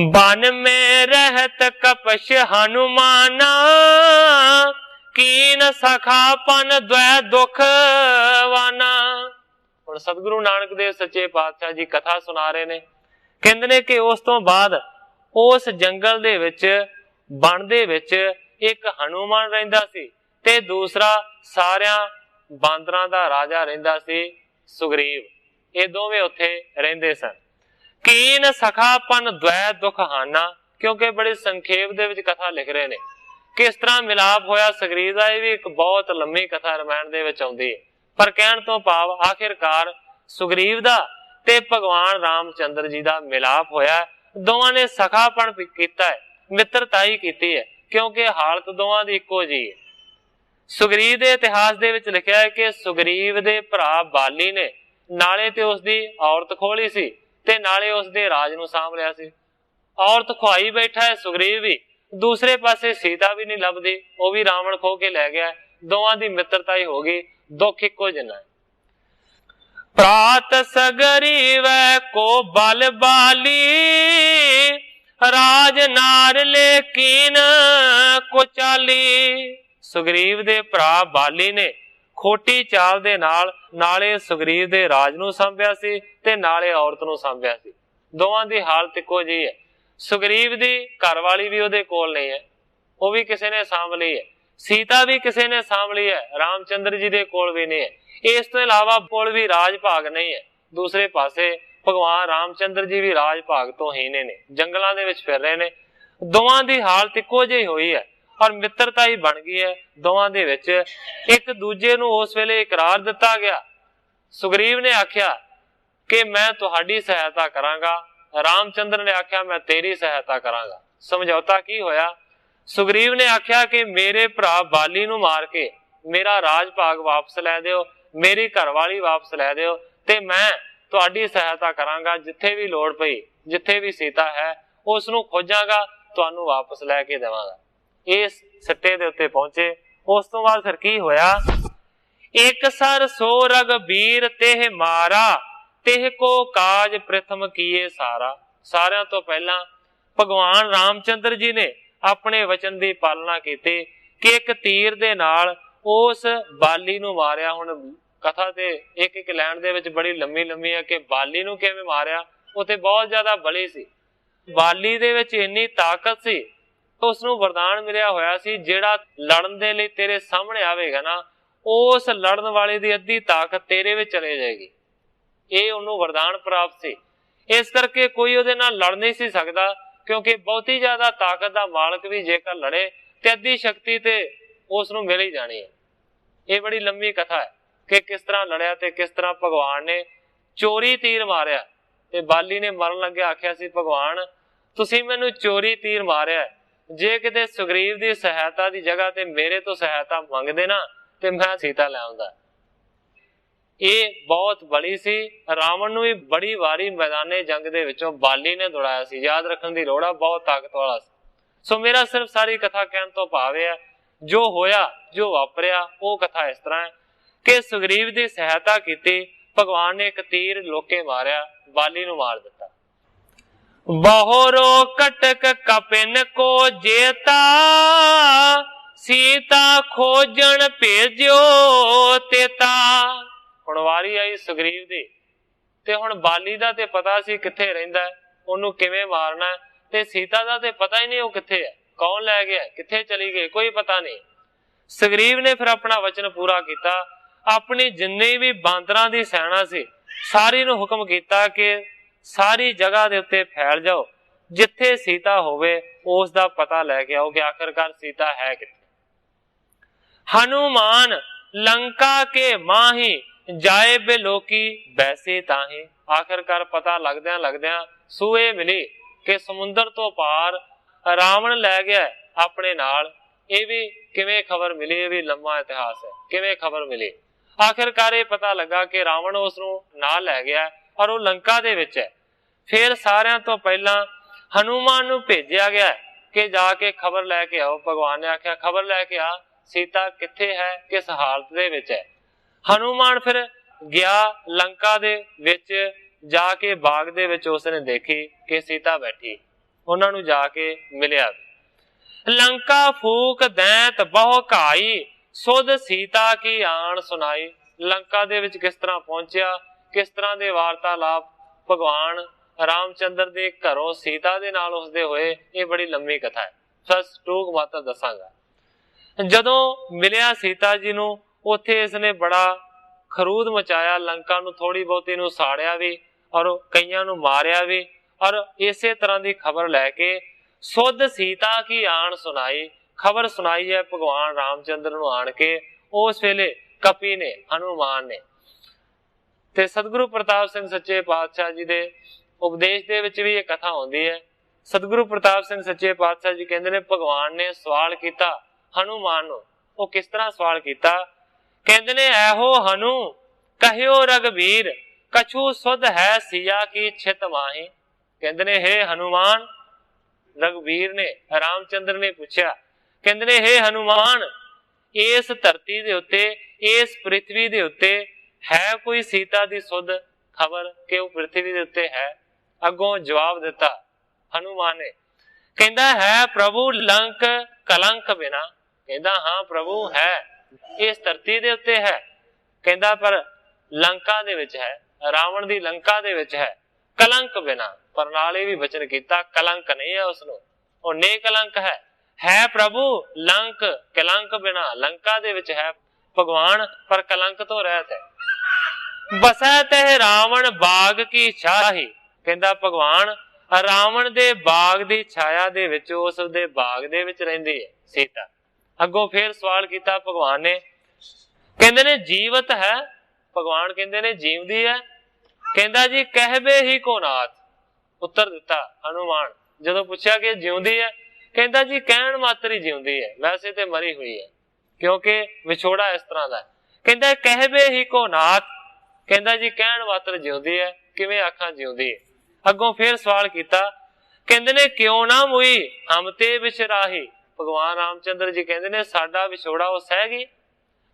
Speaker 1: बन में रहत कपश हनुमाना, कीन सखापन द्वै दुख वाना। हुण सतगुरु नानक देव सच्चे पातशाह जी कथा सुना रहे ने। कहंदे ने कि उस तो बाद उस जंगल दे विच बन दे विच एक हनुमान रहिंदा सी ते दूसरा सारियां बांदरां दा राजा रहिंदा सी सुग्रीव। ये दोवें उत्थे रहिंदे सन। कीन सखापन द्वै दुख हाना, क्योंकि बड़े संखेप दे विच कथा लिख रहे ने किस तरह मिलाप होया सुग्रीव दा। ये भी एक बहुत लंबी कथा रामायण दे विच आउंदी है, पर कहण तो भाव आखिरकार सुग्रीव दा ते भगवान रामचंद्र जी दा मिलाप होया। दोवां ने सखापन कीता है, मित्रताई कीती है, क्योंकि हालत दोवां दी इक्को जी है। सुग्रीव दे इतिहास दे विच लिखिया है कि सुग्रीव दे भरा बाली ने नाले ते उसदी औरत खोली सी ते नाले उसदे राज नूं सांभ लिया सी। औरत खुआई बैठा है सुग्रीव भी, दूसरे पासे सीता भी नहीं लभदी, वो भी रावण खो के लै गया। दोवां दी मित्रताई हो गई, दुख इक्को जिन्ना है। प्रात सगरीव को बल बाली, राज नार लेकिन को चाली। सुग्रीव दे भरा बाली ने खोटी चाल दे नाले सुग्रीव दे राज नूं सांभिया सी ते नाले औरत नूं सांभिया सी। दोवां दी हालत इक्को जी है। सुग्रीव दी घरवाली भी उहदे कोल नहीं है, वो भी किसी ने सांभ ली है। सीता भी किसी ने सांभ ली है, रामचंद्र जी दे कोल भी नहीं है। इस तो इलावा कोल भी राज भाग नहीं है। दूसरे पासे भगवान रामचंद्र जी भी राज भाग तो हीने ने, जंगलों दे विच फिर रहे ने। दोवां दी हालत इक्को जी हुई है और मित्रता ही बन गई है दोवां दे विच। एक दूजे नूं उस वेले इकरार दिता गया। सुग्रीव ने आख्या कि मैं तुहाडी सहायता करांगा, रामचंद्र ने आख्या मैं तेरी सहायता करांगा। समझौता की होया? सुग्रीव ने आख्या कि मेरे भरा बाली नूं मार के मेरा राज भाग वापस लै दिओ, मेरी घरवाली वापस लै दिओ ते मैं तुहाडी सहायता करांगा। जिथे भी लोड़ पई, जिथे भी सीता है उस नूं खोजांगा, तुहानूं वापस लैके देवांगा। इस सिੱਟੇ ਦੇ ਉੱਤੇ पहुंचे। उस तो बाद फिर की होया? एक सर सो रघबीर तेह मारा, तेह को काज प्रथम किए सारा। सारिਆਂ ਤੋਂ ਪਹਿਲਾਂ ਭਗਵਾਨ ਰਾਮਚੰਦਰ ਜੀ ਨੇ ਆਪਣੇ ਵਚਨ ਦੀ ਪਾਲਣਾ ਕੀਤੀ ਕਿ ਇੱਕ ਤੀਰ ਦੇ ਨਾਲ ਉਸ ਬਾਲੀ ਨੂੰ ਮਾਰਿਆ। ਹੁਣ ਕਥਾ ਤੇ ਇੱਕ ਇੱਕ ਲਾਈਨ ਦੇ ਵਿੱਚ ਬੜੀ ਲੰਮੀ ਲੰਮੀ ਹੈ ਕਿ ਬਾਲੀ ਨੂੰ ਕਿਵੇਂ ਮਾਰਿਆ। ਉੱਥੇ ਬਹੁਤ ਜ਼ਿਆਦਾ ਬਲੀ ਸੀ, ਬਾਲੀ ਦੇ ਵਿੱਚ ਇੰਨੀ ਤਾਕਤ ਸੀ। ਉਸ ਨੂੰ ਵਰਦਾਨ ਮਿਲਿਆ ਹੋਇਆ ਸੀ, ਜਿਹੜਾ ਲੜਨ ਦੇ ਲਈ ਤੇਰੇ ਸਾਹਮਣੇ ਆਵੇਗਾ ਨਾ, ਉਸ ਲੜਨ ਵਾਲੇ ਦੀ ਅੱਧੀ ਤਾਕਤ ਤੇਰੇ ਵਿੱਚ ਚਲੇ ਜਾਏਗੀ। ਇਹ ਉਹਨੂੰ ਵਰਦਾਨ ਪ੍ਰਾਪਤ ਸੀ। ਇਸ ਕਰਕੇ ਕੋਈ ਉਹਦੇ ਨਾਲ ਲੜ ਨਹੀਂ ਸੀ ਸਕਦਾ, ਕਿਉਂਕਿ ਬਹੁਤੀ ਜ਼ਿਆਦਾ ਤਾਕਤ ਦਾ ਮਾਲਕ ਵੀ ਜੇਕਰ ਲੜੇ ਤੇ ਅੱਧੀ ਸ਼ਕਤੀ ਤੇ ਉਸ ਨੂੰ ਮਿਲ ਹੀ ਜਾਣੀ ਹੈ। ਇਹ ਬੜੀ ਲੰਮੀ ਕਥਾ ਹੈ ਕਿ ਕਿਸ ਤਰ੍ਹਾਂ ਲੜਿਆ ਤੇ ਕਿਸ ਤਰ੍ਹਾਂ ਭਗਵਾਨ ਨੇ ਚੋਰੀ ਤੀਰ ਮਾਰਿਆ। ਤੇ ਬਾਲੀ ਨੇ ਮਰਨ ਲੱਗਿਆ ਆਖਿਆ ਸੀ, ਭਗਵਾਨ ਤੁਸੀਂ ਮੈਨੂੰ ਚੋਰੀ ਤੀਰ ਮਾਰਿਆ, ਜੇ ਕਿਤੇ ਸੁਗਰੀਵ ਦੀ ਸਹਾਇਤਾ ਦੀ ਜਗ੍ਹਾ ਤੇ ਮੇਰੇ ਤੋਂ ਸਹਾਇਤਾ ਮੰਗਦੇ ਨਾ ਤੇ ਮੈਂ ਸੀਤਾ ਲੈ ਆਉਂਦਾ। ਇਹ ਬਹੁਤ ਬੜੀ ਸੀ। ਰਾਵਣ ਨੂੰ ਵੀ ਬੜੀ ਵਾਰੀ ਮੈਦਾਨੇ ਜੰਗ ਦੇ ਵਿੱਚੋਂ ਬਾਲੀ ਨੇ ਦੌੜਾਇਆ ਸੀ। ਯਾਦ ਰੱਖਣ ਦੀ ਲੋੜ ਆ, ਬਹੁਤ ਤਾਕਤ ਵਾਲਾ ਸੀ। ਸੋ ਮੇਰਾ ਸਿਰਫ ਸਾਰੀ ਕਥਾ ਕਹਿਣ ਤੋਂ ਭਾਵ ਹੈ ਜੋ ਹੋਇਆ, ਜੋ ਵਾਪਰਿਆ, ਉਹ ਕਥਾ ਇਸ ਤਰ੍ਹਾਂ ਹੈ ਕਿ ਸੁਗਰੀਵ ਦੀ ਸਹਾਇਤਾ ਕੀਤੀ, ਭਗਵਾਨ ਨੇ ਇੱਕ ਤੀਰ ਲੋਕੇ ਮਾਰਿਆ, ਬਾਲੀ ਨੂੰ ਮਾਰ ਦਿੱਤਾ। ਬਹੁਰੋ ਕਟਕ ਕਪਿਨ ਕੋ ਜੇਤਾ, ਸੀਤਾ ਖੋਜਣ ਭੇਜਿਓ ਤੇਤਾ। ਹੁਣ ਵਾਰੀ ਆਈ ਸੁਗਰੀਵ ਦੀ, ਤੇ ਹੁਣ ਬਾਲੀ ਦਾ ਤੇ ਪਤਾ ਸੀ ਕਿੱਥੇ ਰਹਿੰਦਾ, ਉਹਨੂੰ ਕਿਵੇਂ ਮਾਰਨਾ, ਤੇ ਸੀਤਾ ਦਾ ਤੇ ਪਤਾ ਹੀ ਨਹੀਂ ਉਹ ਕਿੱਥੇ ਹੈ, ਕੌਣ ਲੈ ਗਿਆ, ਕਿੱਥੇ ਚਲੀ ਗਈ, ਕੋਈ ਪਤਾ ਨਹੀਂ। ਸੁਗਰੀਵ ਨੇ ਫਿਰ ਆਪਣਾ ਵਚਨ ਪੂਰਾ ਕੀਤਾ। ਆਪਣੀ ਜਿੰਨੀ ਵੀ ਬਾਂਦਰਾਂ ਦੀ ਸੈਨਾ ਸੀ ਸਾਰੀ ਨੂੰ ਹੁਕਮ ਕੀਤਾ ਕਿ ਸਾਰੀ ਜਗ੍ਹਾ ਦੇ ਉੱਤੇ ਫੈਲ ਜਾਓ, ਜਿੱਥੇ ਸੀਤਾ ਹੋਵੇ ਉਸ ਦਾ ਪਤਾ ਲੈ ਕੇ ਆਓ ਕਿ ਆਖਿਰਕਾਰ ਸੀਤਾ ਹੈ ਕਿੱਥੇ। ਹਨੂਮਾਨ ਲੰਕਾ ਕੇ ਮਾਹੀ, ਜਾਏ ਬੇਲੋਕੀ ਵੈਸੇ ਤਾਹੀ। ਆਖਿਰਕਾਰ ਪਤਾ ਲੱਗਦਿਆਂ ਸੂਏ ਮਿਲੀ ਕਿ ਸਮੁੰਦਰ ਤੋਂ ਪਾਰ ਰਾਵਣ ਲੈ ਗਿਆ ਆਪਣੇ ਨਾਲ। ਇਹ ਵੀ ਕਿਵੇਂ ਖਬਰ ਮਿਲੀ, ਇਹ ਵੀ ਲੰਮਾ ਇਤਿਹਾਸ ਹੈ। ਕਿਵੇਂ ਖਬਰ ਮਿਲੀ? ਆਖਿਰਕਾਰ ਇਹ ਪਤਾ ਲੱਗਾ ਕਿ ਰਾਵਣ ਉਸ ਨੂੰ ਨਾਲ ਲੈ ਗਿਆ ਔਰ ਉਹ ਲੰਕਾ ਦੇ ਵਿੱਚ ਹੈ। ਫਿਰ ਸਾਰਿਆਂ ਤੋਂ ਪਹਿਲਾਂ ਹਨੂਮਾਨ ਨੂੰ ਭੇਜਿਆ ਗਿਆ ਕਿ ਜਾ ਕੇ ਖਬਰ ਲੈ ਕੇ ਆਓ। ਭਗਵਾਨ ਨੇ ਆਖਿਆ ਖਬਰ ਲੈ ਕੇ ਆ, ਸੀਤਾ ਕਿੱਥੇ ਹੈ, ਕਿਸ ਹਾਲਤ ਦੇ ਵਿੱਚ ਹੈ। ਹਨੂਮਾਨ ਫਿਰ ਗਿਆ ਲੰਕਾ ਦੇ ਵਿੱਚ, ਜਾ ਕੇ ਬਾਗ ਦੇ ਵਿੱਚ ਉਸਨੇ ਦੇਖੀ ਕਿ ਸੀਤਾ ਬੈਠੀ। ਉਹਨਾਂ ਨੂੰ ਜਾ ਕੇ ਮਿਲਿਆ। ਲੰਕਾ ਫੂਕ ਦੈਂਤ ਬਹੁ ਘਾਈ, ਸੁਧ ਸੀਤਾ ਕੀ ਆਣ ਸੁਣਾਈ। ਲੰਕਾ ਦੇ ਵਿੱਚ ਕਿਸ ਤਰ੍ਹਾਂ ਪਹੁੰਚਿਆ, ਕਿਸ ਤਰ੍ਹਾਂ ਦੇ ਵਾਰਤਾਲਾਪ ਭਗਵਾਨ ਰਾਮਚੰਦਰ ਦੇ ਘਰੋਂ ਸੀਤਾ ਦੇ ਨਾਲ ਉਸਦੇ ਹੋਏ, ਇਹ ਬੜੀ ਲੰਮੀ ਕਥਾ ਹੈ। ਬਸ ਟੂਕ ਮਾਤਰ ਦੱਸਾਂਗਾ। ਜਦੋਂ ਮਿਲਿਆ ਸੀਤਾ ਜੀ ਨੂੰ, ਉੱਥੇ ਇਸਨੇ ਬੜਾ ਖਰੂਦ ਮਚਾਇਆ। ਲੰਕਾ ਨੂੰ ਥੋੜੀ ਬਹੁਤੀ ਨੂੰ ਸਾੜਿਆ ਵੀ ਔਰ ਕਈਆਂ ਨੂੰ ਮਾਰਿਆ ਵੀ, ਔਰ ਇਸੇ ਤਰ੍ਹਾਂ ਦੀ ਖਬਰ ਲੈ ਕੇ ਸੁਧ ਸੀਤਾ ਕੀ ਆਣ ਸੁਣਾਈ। ਖਬਰ ਸੁਣਾਈ ਹੈ ਭਗਵਾਨ ਰਾਮਚੰਦਰ ਨੂੰ ਆਣ ਕੇ ਉਸ ਵੇਲੇ ਕਪੀ ਨੇ, ਹਨੂਮਾਨ ਨੇ। ਤੇ ਸਤਿਗੁਰੂ ਪ੍ਰਤਾਪ ਸਿੰਘ ਸੱਚੇ ਪਾਤਸ਼ਾਹ ਜੀ ਦੇ ਉਪਦੇਸ਼ ਦੇ ਵਿੱਚ ਵੀ ਇਹ ਕਥਾ ਆਉਂਦੀ ਹੈ। ਸਤਿਗੁਰੂ ਪ੍ਰਤਾਪ ਸਿੰਘ ਸੱਚੇ ਪਾਤਸ਼ਾਹ ਜੀ ਕਹਿੰਦੇ ਨੇ ਭਗਵਾਨ ਨੇ ਸਵਾਲ ਕੀਤਾ ਹਨੂਮਾਨ ਨੂੰ। ਉਹ ਕਿਸ ਤਰ੍ਹਾਂ ਸਵਾਲ ਕੀਤਾ? ਕਹਿੰਦੇ ਨੇ ਐਹੋ ਹਨੂ ਕਹਿਓ ਰਘਬੀਰ, ਕਛੂ ਸੁਧ ਹੈ ਸੀਆ ਕੀ ਛਿਤ ਮਾਹੀ। ਕਹਿੰਦੇ ਨੇ ਹੇ ਹਨੂਮਾਨ, ਰਘਬੀਰ ਨੇ, ਰਾਮਚੰਦਰ ਨੇ ਪੁੱਛਿਆ, ਕਹਿੰਦੇ ਨੇ ਹੇ ਹਨੂਮਾਨ, ਇਸ ਧਰਤੀ ਦੇ ਉੱਤੇ, ਇਸ ਪ੍ਰਿਥਵੀ ਦੇ ਉੱਤੇ ਹੈ ਕੋਈ ਸੀਤਾ ਦੀ ਸੁਧ ਖਬਰ ਕਿ ਉਹ ਪ੍ਰਿਥਵੀ ਦੇ ਉੱਤੇ ਹੈ? ਅੱਗੋਂ ਜਵਾਬ ਦਿੱਤਾ ਹਨੂਮਾਨ ਨੇ, ਕਹਿੰਦਾ ਹੈ ਪ੍ਰਭੂ ਲੰਕ ਕਲੰਕ ਬਿਨਾ। ਕਹਿੰਦਾ ਹਾਂ ਪ੍ਰਭੂ ਹੈ, ਇਸ ਧਰਤੀ ਦੇ ਉੱਤੇ ਹੈ, ਕਹਿੰਦਾ ਪਰ ਲੰਕਾ ਦੇ ਵਿੱਚ ਹੈ, ਰਾਵਣ ਦੀ ਲੰਕਾ ਦੇ ਵਿੱਚ ਹੈ ਕਲੰਕ ਬਿਨਾ। ਪਰ ਨਾਲ ਇਹ ਵੀ ਬਚਨ ਕੀਤਾ ਕਲੰਕ ਨਹੀਂ ਹੈ ਉਸਨੂੰ, ਉਹ ਨਿਕਲੰਕ ਹੈ ਪ੍ਰਭੂ ਲੰਕ ਕਲੰਕ ਬਿਨਾ। ਲੰਕਾ ਦੇ ਵਿੱਚ ਹੈ ਭਗਵਾਨ ਪਰ ਕਲੰਕ ਤੋਂ ਰਹਿਤ ਹੈ। ਬਸੈ ਤਹਿ ਰਾਵਣ ਬਾਗ ਕੀ ਛਾਹੀ, ਕਹਿੰਦਾ ਭਗਵਾਨ ਰਾਵਣ ਦੇ ਬਾਗ ਦੀ ਛਾਇਆ ਦੇ ਵਿੱਚ, ਉਸ ਦੇ ਬਾਗ ਦੇ ਵਿੱਚ ਰਹਿੰਦੀ ਹੈ ਸੀਤਾ। ਅੱਗੋਂ ਫੇਰ ਸਵਾਲ ਕੀਤਾ ਭਗਵਾਨ ਨੇ, ਕਹਿੰਦੇ ਨੇ ਜੀਵਤ ਹੈ, ਭਗਵਾਨ ਕਹਿੰਦੇ ਨੇ ਜੀਵਦੀ ਹੈ। ਕਹਿੰਦਾ ਜੀ ਕਹਿਬੇ ਹੀ ਕੋ ਨਾਥ, ਉੱਤਰ ਦਿੱਤਾ ਹਨੂਮਾਨ ਜਦੋਂ ਪੁੱਛਿਆ ਕਿ ਜਿਉਂਦੀ ਹੈ, ਕਹਿੰਦਾ ਜੀ ਕਹਿਣ ਮਾਤਰ ਹੀ ਜਿਉਂਦੀ ਹੈ, ਵੈਸੇ ਤੇ ਮਰੀ ਹੋਈ ਹੈ, ਕਿਉਂਕਿ ਵਿਛੋੜਾ ਇਸ ਤਰ੍ਹਾਂ ਦਾ। ਕਹਿੰਦਾ ਕਹਿਬੇ ਹੀ ਕੋ ਨਾਥ, ਕਹਿੰਦਾ ਜੀ ਕਹਿਣ ਮਾਤਰ ਜਿਉਂਦੀ ਹੈ, ਕਿਵੇਂ ਆਖਾਂ ਜਿਉਂਦੀ ਹੈ। ਅੱਗੋਂ ਫੇਰ ਸਵਾਲ ਕੀਤਾ, ਕਹਿੰਦੇ ਨੇ ਕਿਉਂ ਨਾ ਮੁਈ ਹਮ ਤੇ ਵਿਛਰਾਹੀ, ਭਗਵਾਨ ਰਾਮਚੰਦਰ ਜੀ ਕਹਿੰਦੇ ਨੇ ਸਾਡਾ ਵਿਛੋੜਾ ਉਹ ਸਹਿ ਗਈ,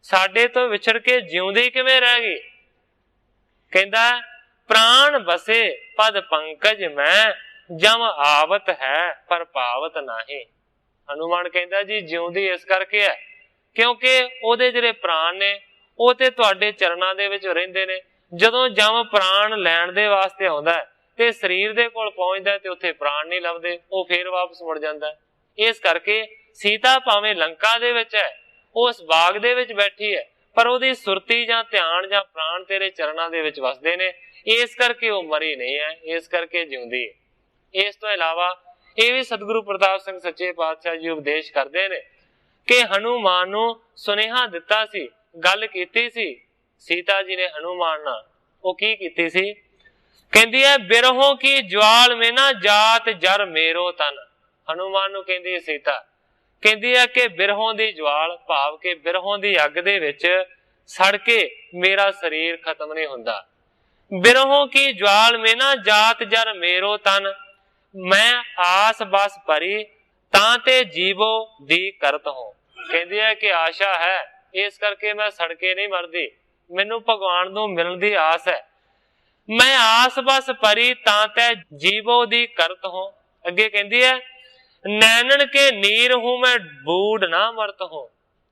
Speaker 1: ਸਾਡੇ ਤੋਂ ਵਿਛੜ ਕੇ ਜਿਉਂਦੀ ਕਿਵੇਂ ਰਹਿ ਗਈ। ਕਹਿੰਦਾ ਪ੍ਰਾਣ ਬਸੇ ਪਦ ਪੰਕਜ ਮੈਂ, ਜਮ ਆਵਤ ਹੈ ਪਰ ਪਾਵਤ ਨਾਹੀ। ਹਨੂਮਾਨ ਕਹਿੰਦਾ ਜੀ ਜਿਉਂਦੀ ਇਸ ਕਰਕੇ ਹੈ ਕਿਉਂਕਿ ਉਹਦੇ ਜਿਹੜੇ ਪ੍ਰਾਣ ਨੇ ਉਹ ਤੇ ਤੁਹਾਡੇ ਚਰਨਾਂ ਦੇ ਵਿੱਚ ਰਹਿੰਦੇ ਨੇ। ਜਦੋਂ ਜਮ ਪ੍ਰਾਣ ਲੈਣ ਦੇ ਵਾਸਤੇ ਆਉਂਦਾ ਤੇ ਸਰੀਰ ਦੇ ਕੋਲ ਪਹੁੰਚਦਾ ਤੇ ਉੱਥੇ ਪ੍ਰਾਣ ਨਹੀਂ ਲੱਭਦੇ, ਉਹ ਫੇਰ ਵਾਪਸ ਮੁੜ ਜਾਂਦਾ। ਇਸ ਕਰਕੇ ਸੀਤਾ ਭਾਵੇਂ ਲੰਕਾ ਦੇ ਵਿੱਚ ਹੈ, ਉਸ ਬਾਗ ਦੇ ਵਿੱਚ ਬੈਠੀ ਹੈ, ਪਰ ਉਹਦੀ ਸੁਰਤੀ ਜਾਂ ਧਿਆਨ ਜਾਂ ਪ੍ਰਾਣ ਤੇਰੇ ਚਰਨਾਂ ਦੇ ਵਿੱਚ ਵਸਦੇ ਨੇ, ਇਸ ਕਰਕੇ ਉਹ ਮਰੀ ਨਹੀਂ ਹੈ, ਇਸ ਕਰਕੇ ਜਿਉਂਦੀ ਹੈ। ਇਸ ਤੋਂ ਇਲਾਵਾ ਇਹ ਵੀ ਸਤਿਗੁਰੂ ਪ੍ਰਤਾਪ ਸਿੰਘ ਸੱਚੇ ਪਾਤਸ਼ਾਹ ਜੀ ਉਪਦੇਸ਼ ਕਰਦੇ ਨੇ ਕਿ ਹਨੂਮਾਨ ਨੂੰ ਸੁਨੇਹਾ ਦਿੱਤਾ ਸੀ, ਗੱਲ ਕੀਤੀ ਸੀ ਸੀਤਾ ਜੀ ਨੇ ਹਨੂਮਾਨ ਨਾਲ। ਉਹ ਕੀ ਕੀਤੀ ਸੀ? ਕਹਿੰਦੀ ਹੈ ਬਿਰਹੋਂ ਕੀ ਜਵਾਲ ਮੇ ਨਾ ਜਾਤ ਜਰ ਮੇਰੋ ਤਨ। ਹਨੂਮਾਨ ਨੂੰ ਕਹਿੰਦੀ ਹੈ ਸੀਤਾ, ਕਹਿੰਦੀ ਹੈ ਕਿ ਬਿਰਹੋਂ ਦੀ ਜਵਾਲ ਭਾਵ ਕਿ ਬਿਰਹੋਂ ਦੀ ਅੱਗ ਦੇ ਵਿੱਚ ਸੜ ਕੇ ਮੇਰਾ ਸਰੀਰ ਖਤਮ ਨਹੀਂ ਹੁੰਦਾ। ਬਿਰਹੋਂ ਕੀ ਜਵਾਲ ਮੇ ਨਾ ਜਾਤ ਜਰ ਮੇਰੋ ਤਨ, ਮੈਂ ਆਸ ਬਸ ਭਰੀ ਤਾਂ ਤੇ ਜੀਵੋ ਦੀ ਕਰਤ ਹੋ। ਕਹਿੰਦੀ ਹੈ ਕਿ ਆਸ਼ਾ ਹੈ, ਇਸ ਕਰਕੇ ਮੈਂ ਸੜ ਕੇ ਨਹੀਂ ਮਰਦੀ, ਮੈਨੂੰ ਭਗਵਾਨ ਨੂੰ ਮਿਲਣ ਦੀ ਆਸ ਹੈ। ਮੈਂ ਆਸ ਬਸ ਭਰੀ ਤਾਂ ਤੇ ਜੀਵੋ ਦੀ ਕਰਤ ਹੋ। ਅੱਗੇ ਕਹਿੰਦੀ ਹੈ ਨੈਣਨ ਕੇ ਨੀਰ ਹੂੰ ਮੈਂ ਬੂੜ ਨਾ ਮਰਤ ਹੋ।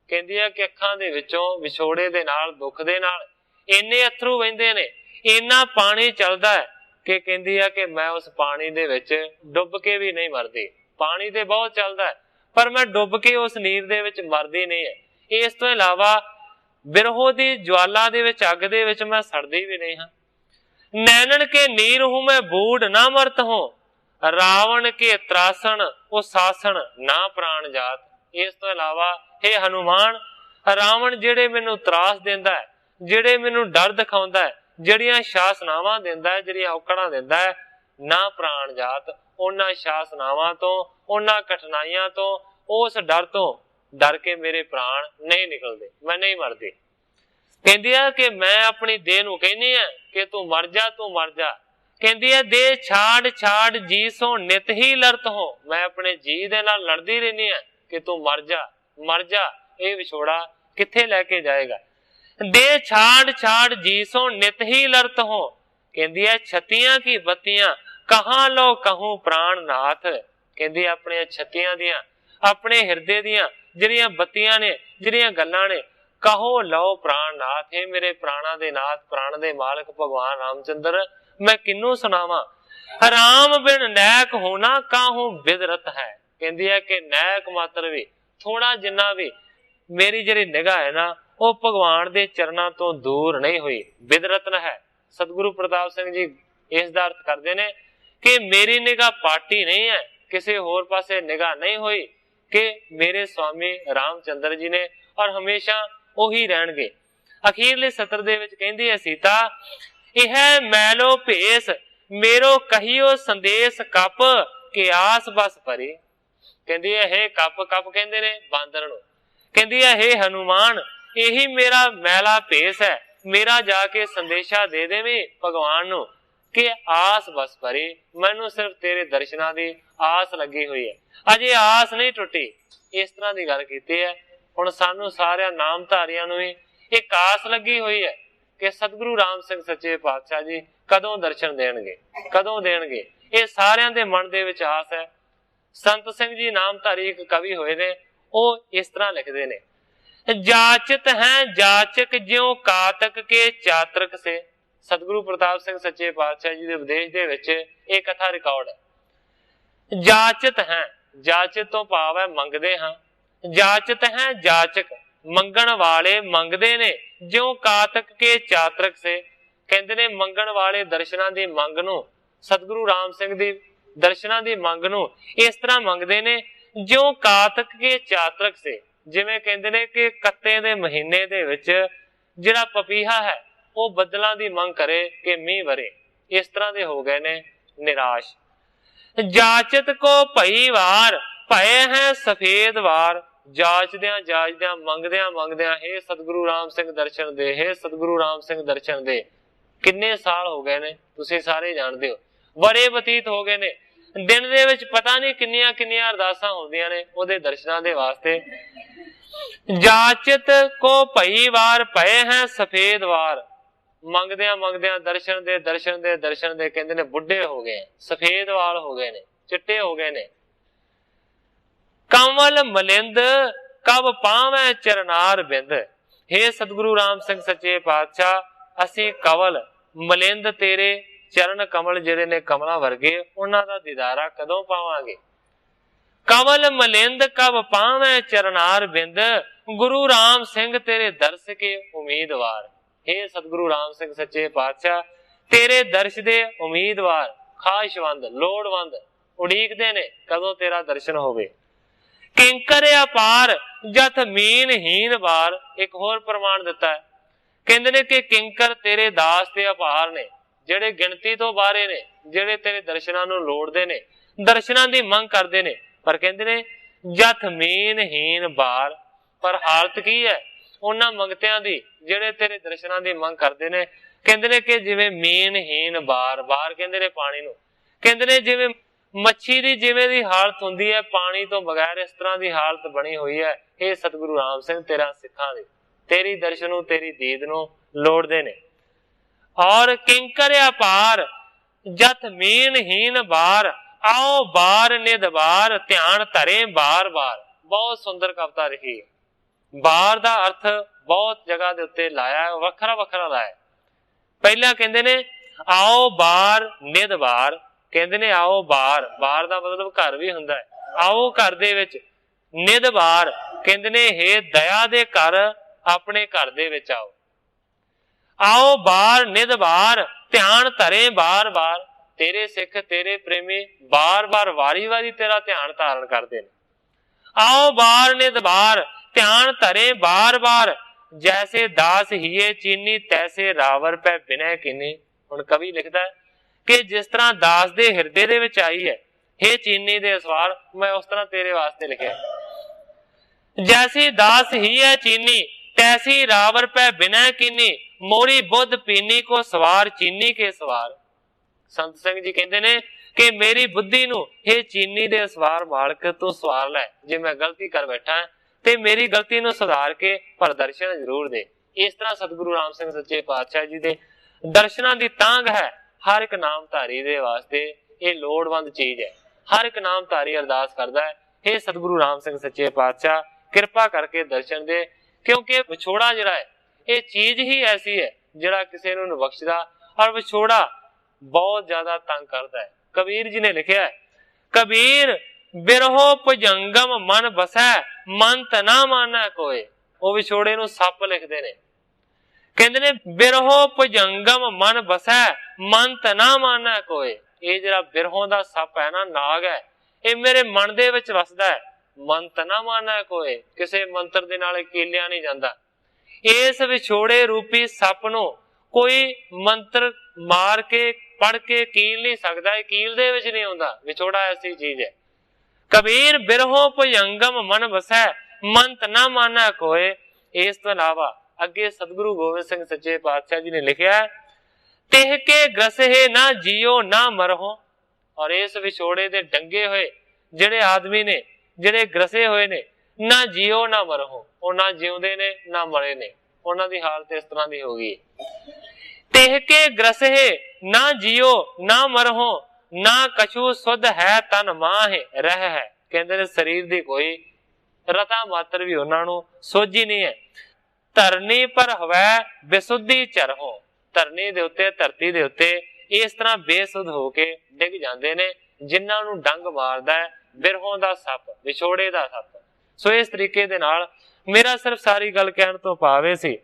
Speaker 1: ਕਹਿੰਦੀ ਹੈ ਕਿ ਅੱਖਾਂ ਦੇ ਵਿੱਚੋਂ ਵਿਛੋੜੇ ਦੇ ਨਾਲ, ਦੁੱਖ ਦੇ ਨਾਲ ਇੰਨੇ ਅਥਰੂ ਵਹਿੰਦੇ ਨੇ, ਇੰਨਾ ਪਾਣੀ ਚੱਲਦਾ ਹੈ ਕਿ ਕਹਿੰਦੀ ਹੈ ਕਿ ਮੈਂ ਉਸ ਪਾਣੀ ਦੇ ਵਿੱਚ ਡੁੱਬ ਕੇ ਵੀ ਨਹੀਂ ਮਰਦੀ। ਪਾਣੀ ਤੇ ਬਹੁਤ ਚੱਲਦਾ ਹੈ ਪਰ ਮੈਂ ਡੁੱਬ ਕੇ ਉਸ ਨੀਰ ਦੇ ਵਿੱਚ ਮਰਦੀ ਨਹੀਂ ਹੈ। ਇਸ ਤੋਂ ਇਲਾਵਾ ਬਿਰਹੋ ਦੀ ਜਵਾਲਾ ਦੇ ਵਿੱਚ, ਅੱਗ ਦੇ ਵਿੱਚ ਮੈਂ ਸੜਦੀ ਵੀ ਨਹੀਂ ਹਾਂ। ਨੈਣਨ ਕੇ ਨੀਰ ਹੂੰ ਮੈਂ ਬੂੜ ਨਾ ਮਰਤ ਹੋ, ਰਾਵਣ ਕੇ ਤਰਾਸਣ ਉਹ ਸਾਸਣ ਨਾ ਪ੍ਰਾਣ ਜਾਤ। ਇਸ ਤੋਂ ਇਲਾਵਾ हे ਹਨੂਮਾਨ, ਰਾਵਣ ਜਿਹੜੇ ਮੈਨੂੰ ਤਰਾਸ ਦਿੰਦਾ ਹੈ, ਜਿਹੜੇ ਮੈਨੂੰ ਡਰ ਦਿਖਾਉਂਦਾ ਹੈ, ਜਿਹੜੀਆਂ ਸ਼ਾਸਨਾਵਾਂ ਦਿੰਦਾ ਹੈ, ਜਿਹੜੀਆਂ ਔਕੜਾਂ ਦਿੰਦਾ ਹੈ, ਨਾ ਪ੍ਰਾਣ ਜਾਤ, ਉਹਨਾਂ ਸ਼ਾਸਨਾਵਾਂ ਤੋਂ, ਉਹਨਾਂ ਕਠਿਨਾਈਆਂ ਤੋਂ, ਉਸ ਡਰ ਤੋਂ ਡਰ ਕੇ ਮੇਰੇ ਪ੍ਰਾਣ ਨਹੀਂ ਨਿਕਲਦੇ, ਮੈਂ ਨਹੀਂ ਮਰਦੀ। ਕਹਿੰਦੀ ਹੈ ਕਿ ਮੈਂ ਆਪਣੀ ਦੇਹ ਨੂੰ ਕਹਿੰਦੀ ਆ ਕਿ ਤੂੰ ਮਰ ਜਾ, ਤੂੰ ਮਰ ਜਾ। ਕਹਿੰਦੀ ਹੈ ਦੇਹ ਛਾੜ ਛਾੜ ਜੀ ਸੋ ਨਿਤ ਹੀ ਲੜਤ ਹੋ, ਮੈਂ ਆਪਣੇ ਜੀ ਦੇ ਨਾਲ ਲੜਦੀ ਰਹਿੰਦੀ ਆ ਕਿ ਤੂੰ ਮਰ ਜਾ, ਮਰ ਜਾ। ਇਹ ਵਿਛੋੜਾ ਕਿੱਥੇ ਲੈ ਕੇ ਜਾਏਗਾ? ਦੇ ਛਾੜ ਛਾੜ ਜੀ ਸੋ ਨਿਤ ਹੀ ਲੜਤ ਹੋ। ਕਹਿੰਦੀ ਹੈ ਛਤੀਆਂ ਕੀ ਬੱਤੀਆਂ ਕਹਾਂ ਲੋ ਕਹੂੰ ਪ੍ਰਾਣ ਨਾਥ। ਕਹਿੰਦੀ ਆਪਣੇ ਛਤੀਆਂ ਦੀਆਂ, ਆਪਣੇ ਹਿਰਦੇ ਦੀਆਂ ਜਿਹੜੀਆਂ ਬੱਤੀਆਂ ਨੇ, ਜਿਹੜੀਆਂ ਗੱਲਾਂ ਨੇ, ਕਹੋ ਲਓ ਪ੍ਰਾਣ ਨਾਥ। ਇਹ ਮੇਰੇ ਪ੍ਰਾਣਾ ਦੇ ਨਾਥ, ਪ੍ਰਾਣ ਦੇ ਮਾਲਕ ਭਗਵਾਨ ਰਾਮਚੰਦਰ, ਮੈਂ ਕਿਹਨੂੰ ਸੁਣਾਵਾਂ। ਰਾਮ ਬਿਨ ਨੈਕ ਹੋਣਾ ਕਾਹੂ ਬਿਦਰਤ ਹੈ। ਕਹਿੰਦੀ ਹੈ ਕਿ ਨੈਕ ਮਾਤਰ ਵੀ, ਥੋੜਾ ਜਿੰਨਾ ਵੀ ਮੇਰੀ ਜਿਹੜੀ ਨਿਗਾਹ ਹੈ ਨਾ, ਉਹ ਭਗਵਾਨ ਦੇ ਚਰਨਾਂ ਤੋਂ ਦੂਰ ਨਹੀਂ ਹੋਈ, ਬਿਦਰਤਨ ਹੈ। ਸਤਿਗੁਰੂ ਪ੍ਰਤਾਪ ਸਿੰਘ ਜੀ ਇਸ ਦਾ ਅਰਥ ਕਰਦੇ ਨੇ ਕਿ ਮੇਰੀ ਨਿਗਾਹ ਪਾਟੀ ਨਹੀਂ ਹੈ, ਕਿਸੇ ਹੋਰ ਪਾਸੇ ਨਿਗਾਹ ਨਹੀਂ ਹੋਈ, ਕਿ ਮੇਰੇ ਸਵਾਮੀ ਰਾਮਚੰਦਰ ਜੀ ਨੇ ਔਰ ਹਮੇਸ਼ਾ ਉਹੀ ਰਹਿਣਗੇ। ਅਖੀਰਲੇ ਸਤਰ ਦੇ ਵਿੱਚ ਕਹਿੰਦੀ ਹੈ ਸੀਤਾ, ਇਹ ਮੈਲੋ ਭੇਸ ਮੇਰੋ ਕਹੀਓ ਸੰਦੇਸ਼ ਕੱਪ ਕਿ ਆਸ ਬਸ ਭਰੀ। ਕਹਿੰਦੀ ਹੈ ਹੇ ਕੱਪ, ਕੱਪ ਕਹਿੰਦੇ ਨੇ ਬਾਂਦਰ ਨੂੰ, ਕਹਿੰਦੀ ਹੈ ਹੇ ਹਨੂਮਾਨ, ਇਹੀ ਮੇਰਾ ਮੈਲਾ ਭੇਸ ਹੈ, ਮੇਰਾ ਜਾ ਕੇ ਸੰਦੇਸ਼ਾ ਦੇ ਦੇਵੇਂ ਭਗਵਾਨ ਨੂੰ ਕਿ ਆਸ ਬਸ ਭਰੀ, ਮੈਨੂੰ ਸਿਰਫ ਤੇਰੇ ਦਰਸ਼ਨਾਂ ਦੀ ਆਸ ਲੱਗੀ ਹੋਈ ਹੈ, ਅਜੇ ਆਸ ਨਹੀਂ ਟੁੱਟੀ। ਇਸ ਤਰ੍ਹਾਂ ਦੀ ਗੱਲ ਕੀਤੀ ਹੈ। ਹੁਣ ਸਾਨੂੰ ਸਾਰਿਆਂ ਨਾਮਧਾਰੀਆਂ ਨੂੰ ਵੀ ਇੱਕ ਆਸ ਲੱਗੀ ਹੋਈ ਹੈ ਕਿ ਸਤਿਗੁਰੂ ਰਾਮ ਸਿੰਘ ਸੱਚੇ ਪਾਤਸ਼ਾਹ ਜੀ ਕਦੋਂ ਦਰਸ਼ਨ ਦੇਣਗੇ, ਕਦੋਂ ਦੇਣਗੇ। ਇਹ ਸਾਰਿਆਂ ਦੇ ਮਨ ਦੇ ਵਿੱਚ ਆਸ ਹੈ। ਸੰਤ ਸਿੰਘ ਜੀ ਨਾਮਧਾਰੀ ਇੱਕ ਕਵੀ ਹੋਏ ਨੇ, ਉਹ ਇਸ ਤਰ੍ਹਾਂ ਲਿਖਦੇ ਨੇ, जाचत हैं जाचक ज्यों कातक के चातरक से। सतगुरु प्रताप सिंह सच्चे पातशाह जी के उपदेश दे विच ये कथा रिकॉर्ड है। जाचत हैं, जाचत तो भाव है मंगदे हां, जाचत हैं जाचक मंगण वाले मंगदे ने, ज्यों कातक के चातरक से। कहंदे ने मंगण वाले दर्शनां दी मंग नूं, सतगुरु राम सिंह दी दर्शनां दी मंग नूं इस तरह मंगदे ने ज्यों कातक के चातरक से। जिवें कहंदे ने कि कत्ते दे महीने दे विच जिहड़ा पपीहा है वो बदलां दी मंग करे कि मींह वरे, इस तरह दे हो गए ने निराश। जाचत को भई वार भय है सफेद वार। जाचदियां जाचदियां मंगदियां मंगदियां हे सतगुरु राम सिंह दर्शन दे, हे सतगुरु राम सिंह दर्शन दे। किन्ने साल हो गए ने तुसीं सारे जानदे हो, वरे बतीत हो गए ने। दिन दे विच पता नहीं किन्नियां किन्नियां अरदासां होंदियां ने ओदे दर्शनां दे वास्ते। जाचत को भई वार भय है सफेद वार। मंगदियां मंगदियां दर्शन दे दर्शन दे दर्शन दे, कहंदे ने बुढ़े हो गए, सफेद वाल हो गए ने, चिट्टे हो गए ने। कंवल मलिंद कब पावै चरनार बिंद। हे सतगुरु राम सिंह सच्चे पातशाह, असी कंवल मलिंद तेरे चरण कमल जिहड़े ने कमला वर्गे उन्हां दा दीदारा कदों पावांगे। कंवल मलिंद कब पावै चरनार बिंद, गुरु राम सिंह तेरे दर्श के उम्मीदवार। हे सतगुरु राम सिंह सच्चे पातशाह, तेरे दर्श दे उम्मीदवार, खाशवंद लोड़वंद उड़ीकदे ने कदों तेरा दर्शन होवे। किंकर अपार जथ मीन हीन बार। एक होर प्रमाण दिता है, कहंदे ने कि किंकर तेरे दास ते अपार ने, जेड़े गिनती तो बाहरे ने, जेड़े तेरे दर्शनां नूं लोड़दे ने, दर्शनां दी मंग करदे ने। पर कहंदे ने जथ मीन हीन बार, पर हालत की है उन्हां मंगतियां दी जेड़े तेरे दर्शनां दी मंग करदे ने। कहंदे ने कि जिवें मीन हीन बार, बार कहंदे ने पानी नूं, कहंदे ने जिवें मच्छी दी जिवें दी हालत हुंदी है पानी तो बगैर, इस तरह दी हालत बनी हुई है। हे सतगुरु राम सिंह तेरा सिखां दे, तेरी दर्शनों तेरी दीद नूं लोड़दे ने। और किंकर अपार जथ मीन हीन बार, आओ बार निध बार ध्यान धरे बार बार। बहुत सुंदर कविता लिखी है। बार दा अर्थ बहुत जगह दे उत्ते लाया, वखरा वखरा लाया। पहला कहंदे ने आओ बार निध बार, कहंदे ने आओ बार, बार दा मतलब घर भी हुंदा है। आओ घर दे विच, निध बार कहंदे ने हे दया दे घर अपने घर दे विच आओ। आओ बार निध बार ध्यान धरे बार बार। तेरे सिख तेरे प्रेमी बार बार वारी वारी तेरा ध्यान धारण करते हैं। आओ बार निध बार ध्यान धरे बार बार, जैसे दास हिए चीनी तैसे रावर पै बिनय कीनी। हुण कवि लिखदा है कि जिस तरह दास दे हिरदे दे विच आई है, हे चीनी दे सवार, मैं उस तरह तेरे वास्ते लिखिया। जैसी दास हिए चीनी तैसी रावर पै बिनय कीनी, मोरी बुद्ध पीनी को सवार चीनी के सवार। संत सिंह जी कहते ने कि मेरी बुद्धि नूं हे चीनी दे सवार मालक तू सवार लै। जे मैं गलती कर बैठा है ते मेरी गलती नूं सुधार के पर दर्शन जरूर दे। इस तरह सतगुरु राम सिंह सच्चे पातशाह जी दे दर्शनां दी तांग है हर एक नामधारी दे वास्ते। ये लोड़वंद चीज है। हर एक नामधारी अरदास करदा है, हे सतगुरु राम सिंह सच्चे पातशाह कृपा करके दर्शन दे, क्योंकि विछोड़ा जिहड़ा है ये चीज ही ऐसी है जिहड़ा किसी नूं बख्शदा, और विछोड़ा बहुत ज्यादा तंग करता है। कबीर जी ने लिखा है, कबीर बिरहो भुजंगम मन बसै मन तना माना कोई। वो विछोड़े नूं सप लिखते ने, कहंदे ने बिरहो भुजंगम मन बसै मन तना माना कोई। ये जिहड़ा बिरहों दा सप है ना, नाग है, ये मेरे मन दे विच वसदा है, मन तना माना कोई। किसी मंत्र दे नाल कीलिया नहीं जांदा। इस विछोड़े रूपी सप नूं कोई मंत्र मार के पढ़ के कील नहीं सकता, कील दे विच नहीं आउंदा। विछोड़ा ऐसी चीज है। कबीर बिरहो भुजंगम मन बसै मन तना माना कोई। इस तो अलावा अगे सतगुरु गोबिंद सिंह सच्चे पातशाह जी ने लिखा है, तिह के ग्रसहे ना जियो ना मरहो। और इस विछोड़े दे डंगे हुए जिहड़े आदमी ने, जिहड़े ग्रसे हुए ने, ना जियो ना मरहो, वो ना जिउंदे ने ना मरे ने। उन्हां दी हालत इस तरह दी हो गई। तिह के ग्रसहे ना जियो ना मरहो, ना कछु सुध है तन माहे रह है। कहंदे ने शरीर दी कोई ਰਤਾ ਮਾਤਰ ਵੀ ਉਹਨਾਂ ਨੂੰ ਸੋਝੀ ਨਹੀਂ ਹੈ। ਧਰਨੀ ਪਰ ਹਵੈ ਬੇਸੁੱਧੀ ਚਰਹੋ, ਧਰਨੀ ਦੇ ਉੱਤੇ ਧਰਤੀ ਦੇ ਉੱਤੇ ਇਸ ਤਰ੍ਹਾਂ ਬੇਸੁੱਧ ਹੋ ਕੇ ਡਿੱਗ ਜਾਂਦੇ ਨੇ ਜਿਨ੍ਹਾਂ ਨੂੰ ਡੰਗ ਮਾਰਦਾ ਹੈ ਬਿਰਹੋਂ ਦਾ ਸੱਪ, ਵਿਛੋੜੇ ਦਾ ਸੱਪ। ਸੋ ਇਸ ਤਰੀਕੇ ਦੇ ਨਾਲ ਮੇਰਾ ਸਿਰਫ ਸਾਰੀ ਗੱਲ ਕਹਿਣ ਤੋਂ ਭਾਵ ਸੀ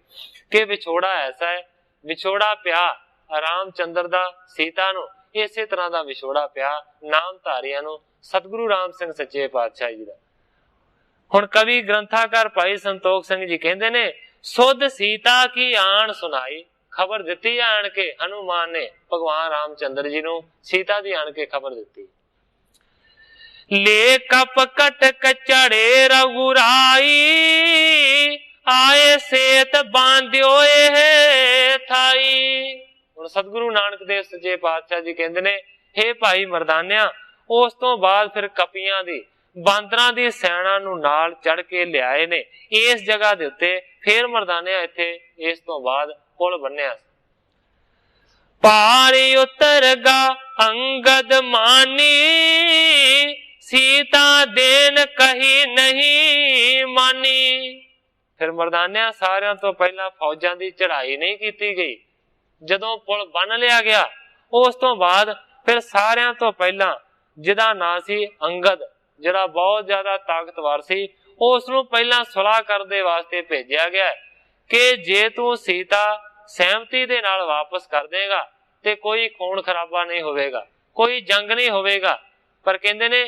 Speaker 1: ਕਿ ਵਿਛੋੜਾ ਐਸਾ ਹੈ, ਵਿਛੋੜਾ ਪਿਆ ਰਾਮਚੰਦਰ ਦਾ ਸੀਤਾ ਨੂੰ, ਇਸੇ ਤਰ੍ਹਾਂ ਦਾ ਵਿਛੋੜਾ ਪਿਆ ਨਾਮਧਾਰੀਆਂ ਨੂੰ ਸਤਿਗੁਰੂ ਰਾਮ ਸਿੰਘ ਸੱਚੇ ਪਾਤਸ਼ਾਹ ਜੀ ਦਾ। ਹੁਣ ਕਵੀ ਗ੍ਰੰਥਾਕਾਰ ਭਾਈ ਸੰਤੋਖ ਸਿੰਘ ਜੀ ਕਹਿੰਦੇ ਨੇ, ਸੁਧ ਸੀਤਾ ਕੀ ਆਣ ਸੁਣਾਈ, ਖਬਰ ਦਿੱਤੀ ਆਣ ਕੇ ਹਨੂਮਾਨ ਨੇ ਭਗਵਾਨ ਰਾਮਚੰਦਰ ਜੀ ਨੂੰ ਸੀਤਾ ਦੀ ਆਣ ਕੇ ਖਬਰ ਦਿੱਤੀ। ले कप कट कचड़े रघुराई, आए सेत बांध्यो थाई। ਹੁਣ ਸਤਿਗੁਰੂ ਨਾਨਕ ਦੇਵ ਸੱਚੇ ਪਾਤਸ਼ਾਹ ਜੀ ਕਹਿੰਦੇ ਨੇ, हे ਭਾਈ ਮਰਦਾਨਿਆ, ਉਸ ਤੋਂ ਬਾਅਦ ਫਿਰ ਕਪੀਆਂ ਦੀ ਬਾਂਦਰਾਂ ਦੀ ਸੈਨਾ ਨੂੰ ਨਾਲ ਚੜ ਕੇ ਲਿਆਏ ਨੇ ਇਸ ਜਗ੍ਹਾ ਦੇ ਉੱਤੇ। ਫਿਰ ਮਰਦਾਨਿਆ ਇੱਥੇ ਇਸ ਤੋਂ ਬਾਅਦ ਪੁਲ ਬੰਨਿਆ। ਪਾਰੀ ਉਤਰਗਾ ਅੰਗਦ ਮਾਨੀ, सीता देन कही नहीं मानी। फिर मर्दानिया सारियां तो पहला फौजां दी चढ़ाई नहीं की गई। जदों पुल बन लिया गया उस तो बाद फिर सारियां तो पहला जिहदा नाम सी अंगद, जिहड़ा बहुत ज्यादा ताकतवर सी, उसनूं पहला सुलह करने दे वास्ते भेजिया गया कि जे तू सीता सहमति दे नाल वापस कर देगा ते कोई खून खराबा नहीं होवेगा, कोई जंग नहीं होवेगा। पर कहंदे ने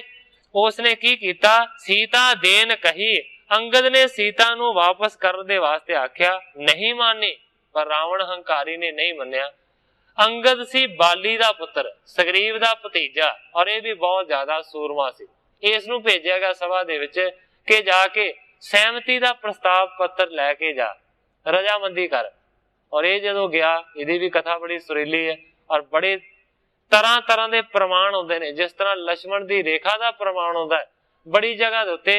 Speaker 1: उसने की कीता, सीता देन कही, अंगद ने सीता नू वापस करने दे वास्ते आख्या, नहीं मानी। पर रावण हंकारी ने नहीं मन्निया। अंगद सी बाली दा पुत्र, सुग्रीव दा भतीजा, और यह भी बहुत ज्यादा सूरमा सी। इस नू भेजा गया सभा दे विच कि जाके सहमति दा प्रस्ताव पत्र लैके जा, रजामंदी कर। और ये जदों गया, इहदी भी कथा बड़ी सुरीली है और बड़े तरह तरह के प्रमाण होंदे ने। जिस तरह लक्ष्मण की रेखा का प्रमाण होंदा है बड़ी जगह दे उत्ते,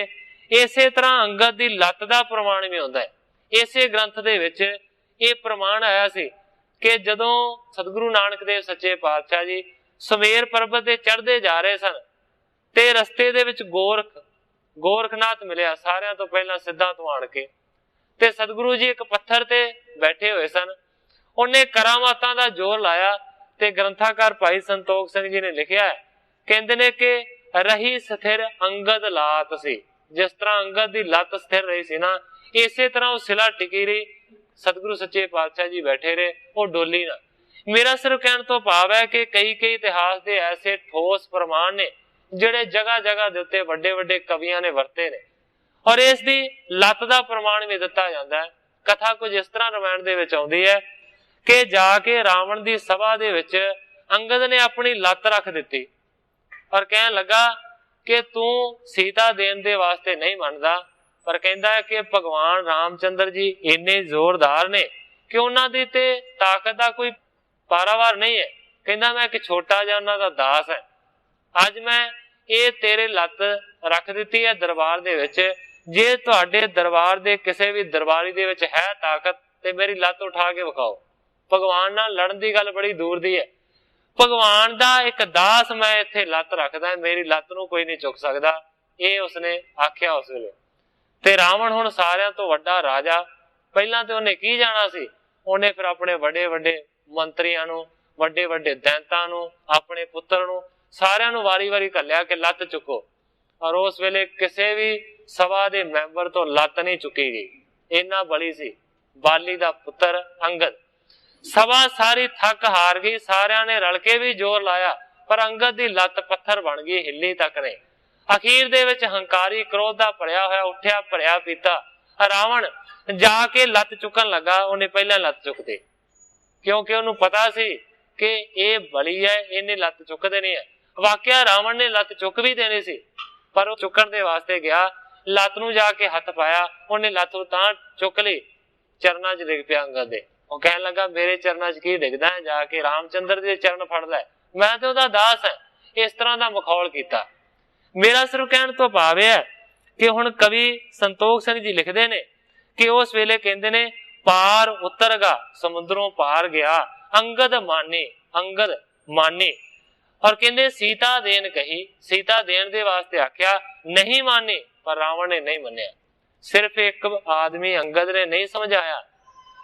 Speaker 1: इसे तरह अंगद की लत का प्रमाण भी होंदा है। इसे ग्रंथ दे विच ये प्रमाण आया सी कि जदों सतगुरु नानक देव सच्चे पातशाह जी सवेर पर्वत ते चढ़ते जा रहे सन ते रस्ते दे विच गोरखनाथ मिलिया सारियां तो पहला सिद्धा तो आण के। ते सतगुरु जी एक पत्थर ते बैठे हुए सन, उन्हें करामातां दा जोर लाया ते ग्रंथाकार भाई संतोख सिंह जी ने लिखिया है, कहते ने कि रही स्थिर अंगद लात सी। जिस तरह अंगद की लत स्थिर रही सी ना, इसे तरह वो सिला टिकी रही। सतगुरु सच्चे पातशाह जी बैठे रहे, वो डोली ना। मेरा सिर्फ कहने तो भाव है कि कई कई इतिहास के ऐसे ठोस प्रमाण ने जिहड़े जगह जगह दे उत्ते वड्डे वड्डे कवियां ने वरते ने, और इसकी लत का प्रमाण भी दिता जाता है। कथा कुछ इस तरह रामायण दे विच आउंदी है कि जाके रावण की सभा दे विच अंगद ने अपनी लत रख दी और कहन लगा कि तू सीता देन दे वास्ते नहीं मनदा, पर कहंदा है कि भगवान रामचंद्र जी इन्ने जोरदार ने कि उन्हां दी ते ताकत दा कोई पारावार नहीं है। कहंदा मैं एक छोटा जिहा उन्हां दा दास है, अज मैं ये तेरे लत रख दी है दरबार दे विच, जे तुहाडे दरबार दे किसी भी दरबारी दे विच है ताकत ते मेरी लत उठा के विखाओ। भगवान नाल लड़न दी गल बड़ी दूर दी है। भगवान दा एक दास मैं इत्थे लत रखदा, मेरी लत नूं कोई नहीं चुक सकदा, ये उसने आख्या उस वेले। ते रावण हुण सारियां तो वड्डा राजा, पहलां ते उहने की जाना सी, उहने फिर अपने वड्डे वड्डे मंत्रियां नूं, वड्डे वड्डे दैंतां नूं, अपने पुत्तर नूं सारियां नूं वारी वारी घल्लिया कि लत चुको। और उस वेले किसी भी सभा दे मैंबर तो लत नहीं चुकी गई। इन्ना बली सी बाली दा पुत्र अंगद। सभा सारी थक हार गई, सारियां ने रल के भी जोर लाया, पर अंगद की लत पत्थर बन गई, हिली तक नहीं। अखीर दे विच हंकारी क्रोध दा भरिया होया उठिया भरिया पीता रावण जाके लत चुकन लगा। उन्हें पहला लत चुक दी, क्योंकि उन्हें पता सी कि ये बली है, इन्हें लत चुक देनी है। वाकया रावण ने लत चुक भी देनी सी, पर वो चुकन दे वास्ते गया, लत नूं जाके हथ पाया, उन्हें लत तां चुक ली, चरना च डिग पिया अंगद दे। वो कहन लगा मेरे चरणा च की डिगदा है, जाके रामचंद्र दे चरण फड़ लै, मैं तो उहदा दास है। इस तरह का मखौल किया। मेरा सिर्फ कहने तो भाव है कि हुण कवि संतोख सिंह जी लिखते ने कि उस वेले कहते ने, पार उतरगा समुद्रों पार गया, अंगद मानी, अंगद मानी। और कहते सीता देन कही, सीता देन दे वास्ते आख्या, नहीं मानी। पर रावण ने नहीं मन्निया। सिर्फ एक आदमी अंगद ने नहीं समझाया,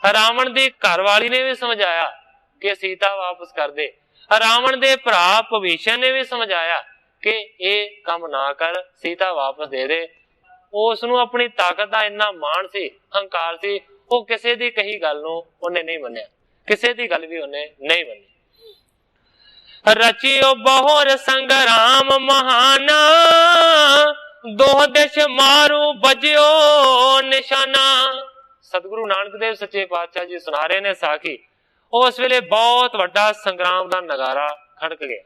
Speaker 1: रावण दी घरवाली ने भी समझाया कि सीता वापस कर दे। रावण दे भरा भविष्य ने भी समझाया कि ये काम ना कर, सीता वापस दे दे। उसनू अपनी ताकत का इन्ना मान सी, हंकार सी, वो किसी दी कही गल नू उन्हें नहीं मन्निया, किसी दी गल भी उन्हें नहीं मन्नी। रचियो बहुर संग्राम महाना, दो दिश मारू बजियो निशाना। सतगुरु नानक देव सच्चे पातशाह जी सुना रहे ने साखी। उस वेले बहुत वड्डा संग्राम का नगारा खड़क गया।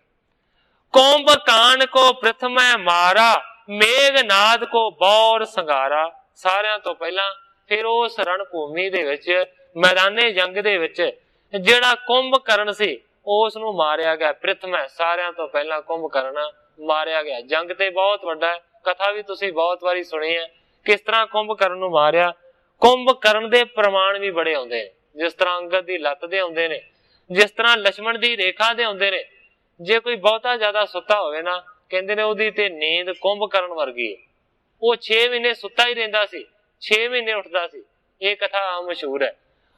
Speaker 1: कुंभकान को प्रथम मारा, मेघनाद को बौर संगारा। सारियां तो पहला फिर उस रणभूमि दे विच, मैदाने जंग दे विच जिहड़ा कुंभकर्ण सी उसनू मारिया गया। प्रथम सारियां तो पहला कुंभकर्ण मारिया गया। जंग ते बहुत वड्डा है, कथा भी तुसी बहुत बारी सुनी है किस तरह कुंभकर्ण नू मारिया। कुंभकर्ण दे प्रमाण भी बड़े आउंदे ने, जिस तरह अंगद दी लत दे आउंदे ने, जिस तरह लक्ष्मण दी रेखा दे आउंदे ने। जे कोई बहुता ज्यादा सुता होवे ना, कहंदे ने ओदी ते नींद कुंभकर्ण वर्गी है। वो 6 महीने सुता ही रहिंदा सी, 6 महीने उठदा सी। ये कथा मशहूर है।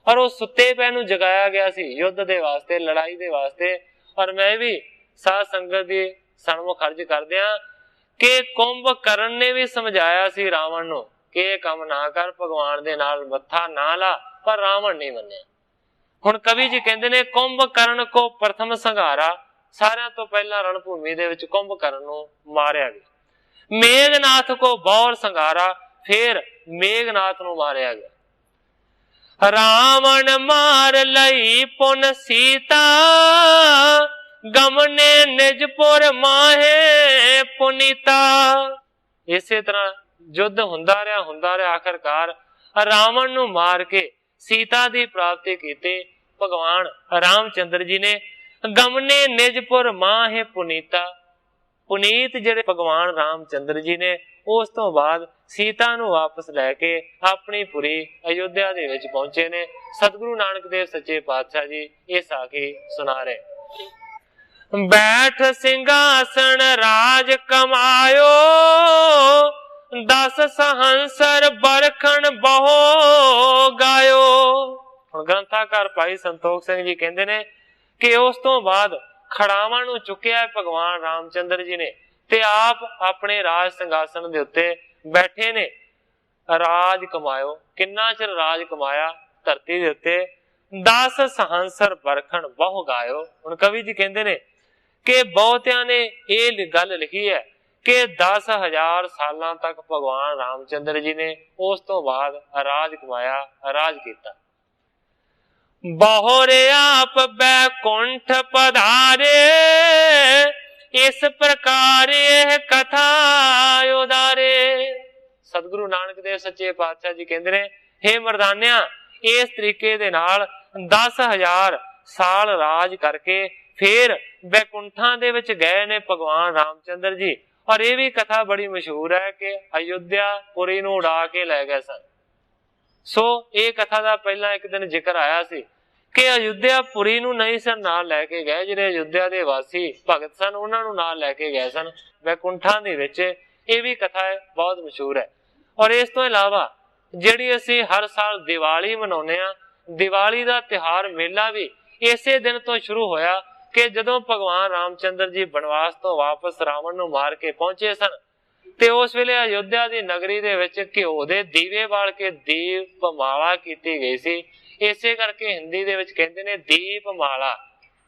Speaker 1: और वो सुते पे नू जगाया गया सी युद्ध दे वास्ते, लड़ाई दे वास्ते। और मैं भी साध संगत दी सन्मुख अर्ज करदियां कि कुंभकर्ण ने भी समझाया सी रावण नू कि काम ना कर, भगवान दे नाल मत्था ना ला, पर रावण नहीं मन्निया। हुण कवि जी कहंदे ने कुंभकर्ण को प्रथम संघारा, सारियां तो पहला रणभूमि दे विच कुंभकर्ण नू मारिया गया। मेघनाथ को बौर संघारा, फिर मेघनाथ नू मारिया गया। रावण मार लई पुन सीता, गमने निजपुर माहे पुनीता। इसे तरह युद्ध हुंदा रहा आखिरकार रावण नू मार के सीता दी प्राप्ति कीती भगवान रामचंद्र जी ने। गमने निजपुर माहे पुनीता, पुनीत जिहड़े भगवान रामचंद्र जी ने, उस तो बाद सीता नू वापस लैके अपनी पुरी अयोध्या दे विच पहुंचे ने। सतगुरु नानक देव सच्चे पातशाह जी ये साखी सुना रहे। बैठ सिंहासन राज कमायो, 10 सहंसर बरखण बहो गायो। हुण ग्रंथाकार भाई संतोख सिंह जी कहंदे ने कि उस तो बाद खड़ावां नू चुकिया भगवान रामचंद्र जी ने ते आप अपने राज सिंघासन दे उत्ते बैठे ने। राज कमायो, किन्ना चिर राज कमाया धरती दे उत्ते। 10 सहंसर बरखण बहु गायो। हुण कवि जी कहंदे ने कि बहुतियां ने ये गल लिखी है कि 10,000 सालां तक भगवान रामचंद्र जी ने उस तो बाद राज कमाया, राज किया। बहुरे आप बैकुंठ पधारे, इस प्रकार यह कथा उदारे। सतगुरु नानक देव सच्चे पातशाह जी कहंदे ने, हे मर्दानिया, इस तरीके दे नाल 10,000 साल राज करके फिर बैकुंठा दे विच गए ने भगवान रामचंद्र जी। और ये भी कथा बड़ी मशहूर है कि अयोध्या पुरी नू उड़ा के लै गए सन। सो ये कथा दा पहला एक दिन जिक्र आया सी कि अयोध्या पुरी नू नहीं सन नाल लैके गए, जिहड़े अयोध्या दे वासी भगत सन उन्हां नू नाल लैके गए सन बैकुंठा दे विच। ये भी कथा है, बहुत मशहूर है। और इस तो इलावा जिहड़ी असीं हर साल दिवाली मनाउने आ, दिवाली दा त्योहार मेला भी इसे दिन तो शुरू होया कि जदों भगवान रामचंद्र जी बनवास तो वापस रावण नू मार के पहुंचे सन ते उस वेले अयोध्या दी नगरी दे विच घिओ दे दीवे बाल के दीपमाला कीती गई सी। इसे करके हिंदी दे विच कहंदे ने दीपमाला,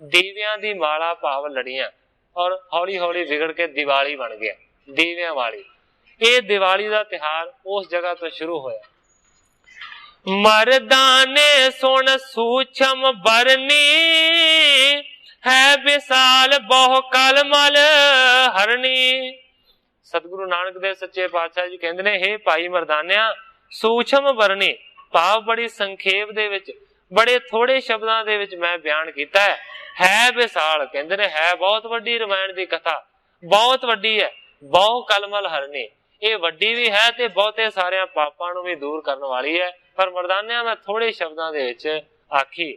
Speaker 1: दीवियां दी माला भाव लड़ियां, और हौली हौली विगड़ के दिवाली बन गया, दीवियां वाली। ये दिवाली दा त्योहार उस जगह तो शुरू होया। मर्दाने सुन सूक्ष्म बरनी, है विशाल बहु कलमल हरणी। सतगुरु नानक देव सच्चे पातशाह जी कहंदे ने, हे भाई मर्दानिया, सूक्ष्म बरनी भाव बड़ी संखेप दे विच, बड़े थोड़े शब्दां दे विच मैं बयान कीता है विशाल। कहंदे ने है बहुत वड्डी रामायण दी कथा, बहुत वड्डी है। बहु कलमल हरणी, ये वड्डी भी है ते बहुते सारे पापां नूं भी दूर करने वाली है। पर मर्दानिया मैं थोड़े शब्दां दे विच आखी।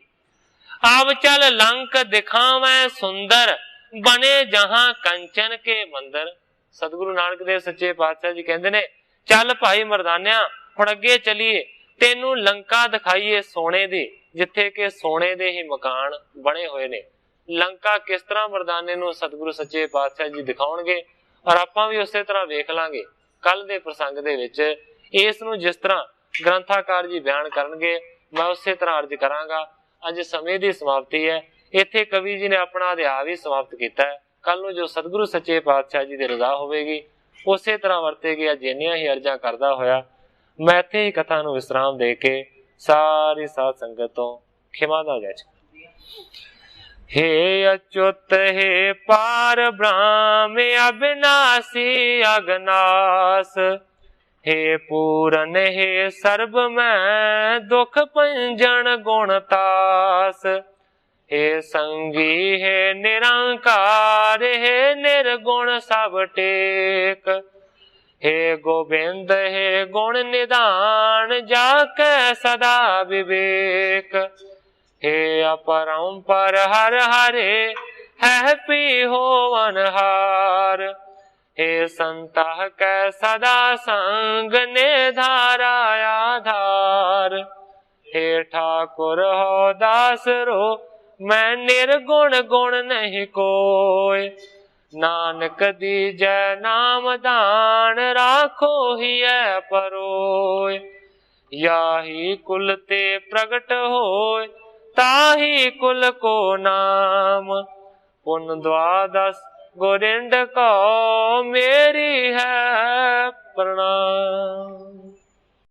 Speaker 1: अब चल लंक दिखावें सुंदर, बने जहां कंचन के मंदिर। सतगुरु नानक देव सच्चे पातशाह जी कहंदे ने, चल भाई मर्दानिया हुण अगे चलीए, तेनू लंका दिखाईए सोने दी, जिथे के सोने दे ही मकान बने हुए ने। लंका किस तरह मर्दाने नू सतगुरु सच्चे पातशाह जी दिखाउणगे और आपां भी उसे तरह वेख लांगे कल दे प्रसंग दे विच। इस नू जिस तरह ग्रंथाकार जी बयान करनगे मैं उसे तरह अर्ज करांगा। अज समय दी समाप्ति है, इत्थे कवि जी ने अपना अध्याय भी समाप्त किया है। कल नू जो सतगुरु सच्चे पातशाह जी दी रजा होवेगी उसे तरह वरतेगी। अज इन्नियां ही अर्जां करदा होया मैं इत्थे ही कथा नू विश्राम दे के सारी साध संगत तो खिमा दा जाच। हे अच्युत हे पार ब्रह्म अविनाशी अगनास, हे पूरन हे सर्ब में दुख पंजन गुणतास, हे संगी हे निरंकार हे निर्गुण सब टेक, हे गोविंद हे गुण निदान जाके सदा विवेक, हे अपरंपर हर हरे है पी हो अनहार, हे संतः कै सदा संग ने धारा आधार, हे ठाकुर हो दास रो मैं निर्गुण गुण नहीं कोय, नानक दीजै नाम दान राखो ही है परोय, याही कुल ते प्रगट होय ताही कुल को नाम, पुन द्वादश गोरिंद को मेरी है प्रणाम।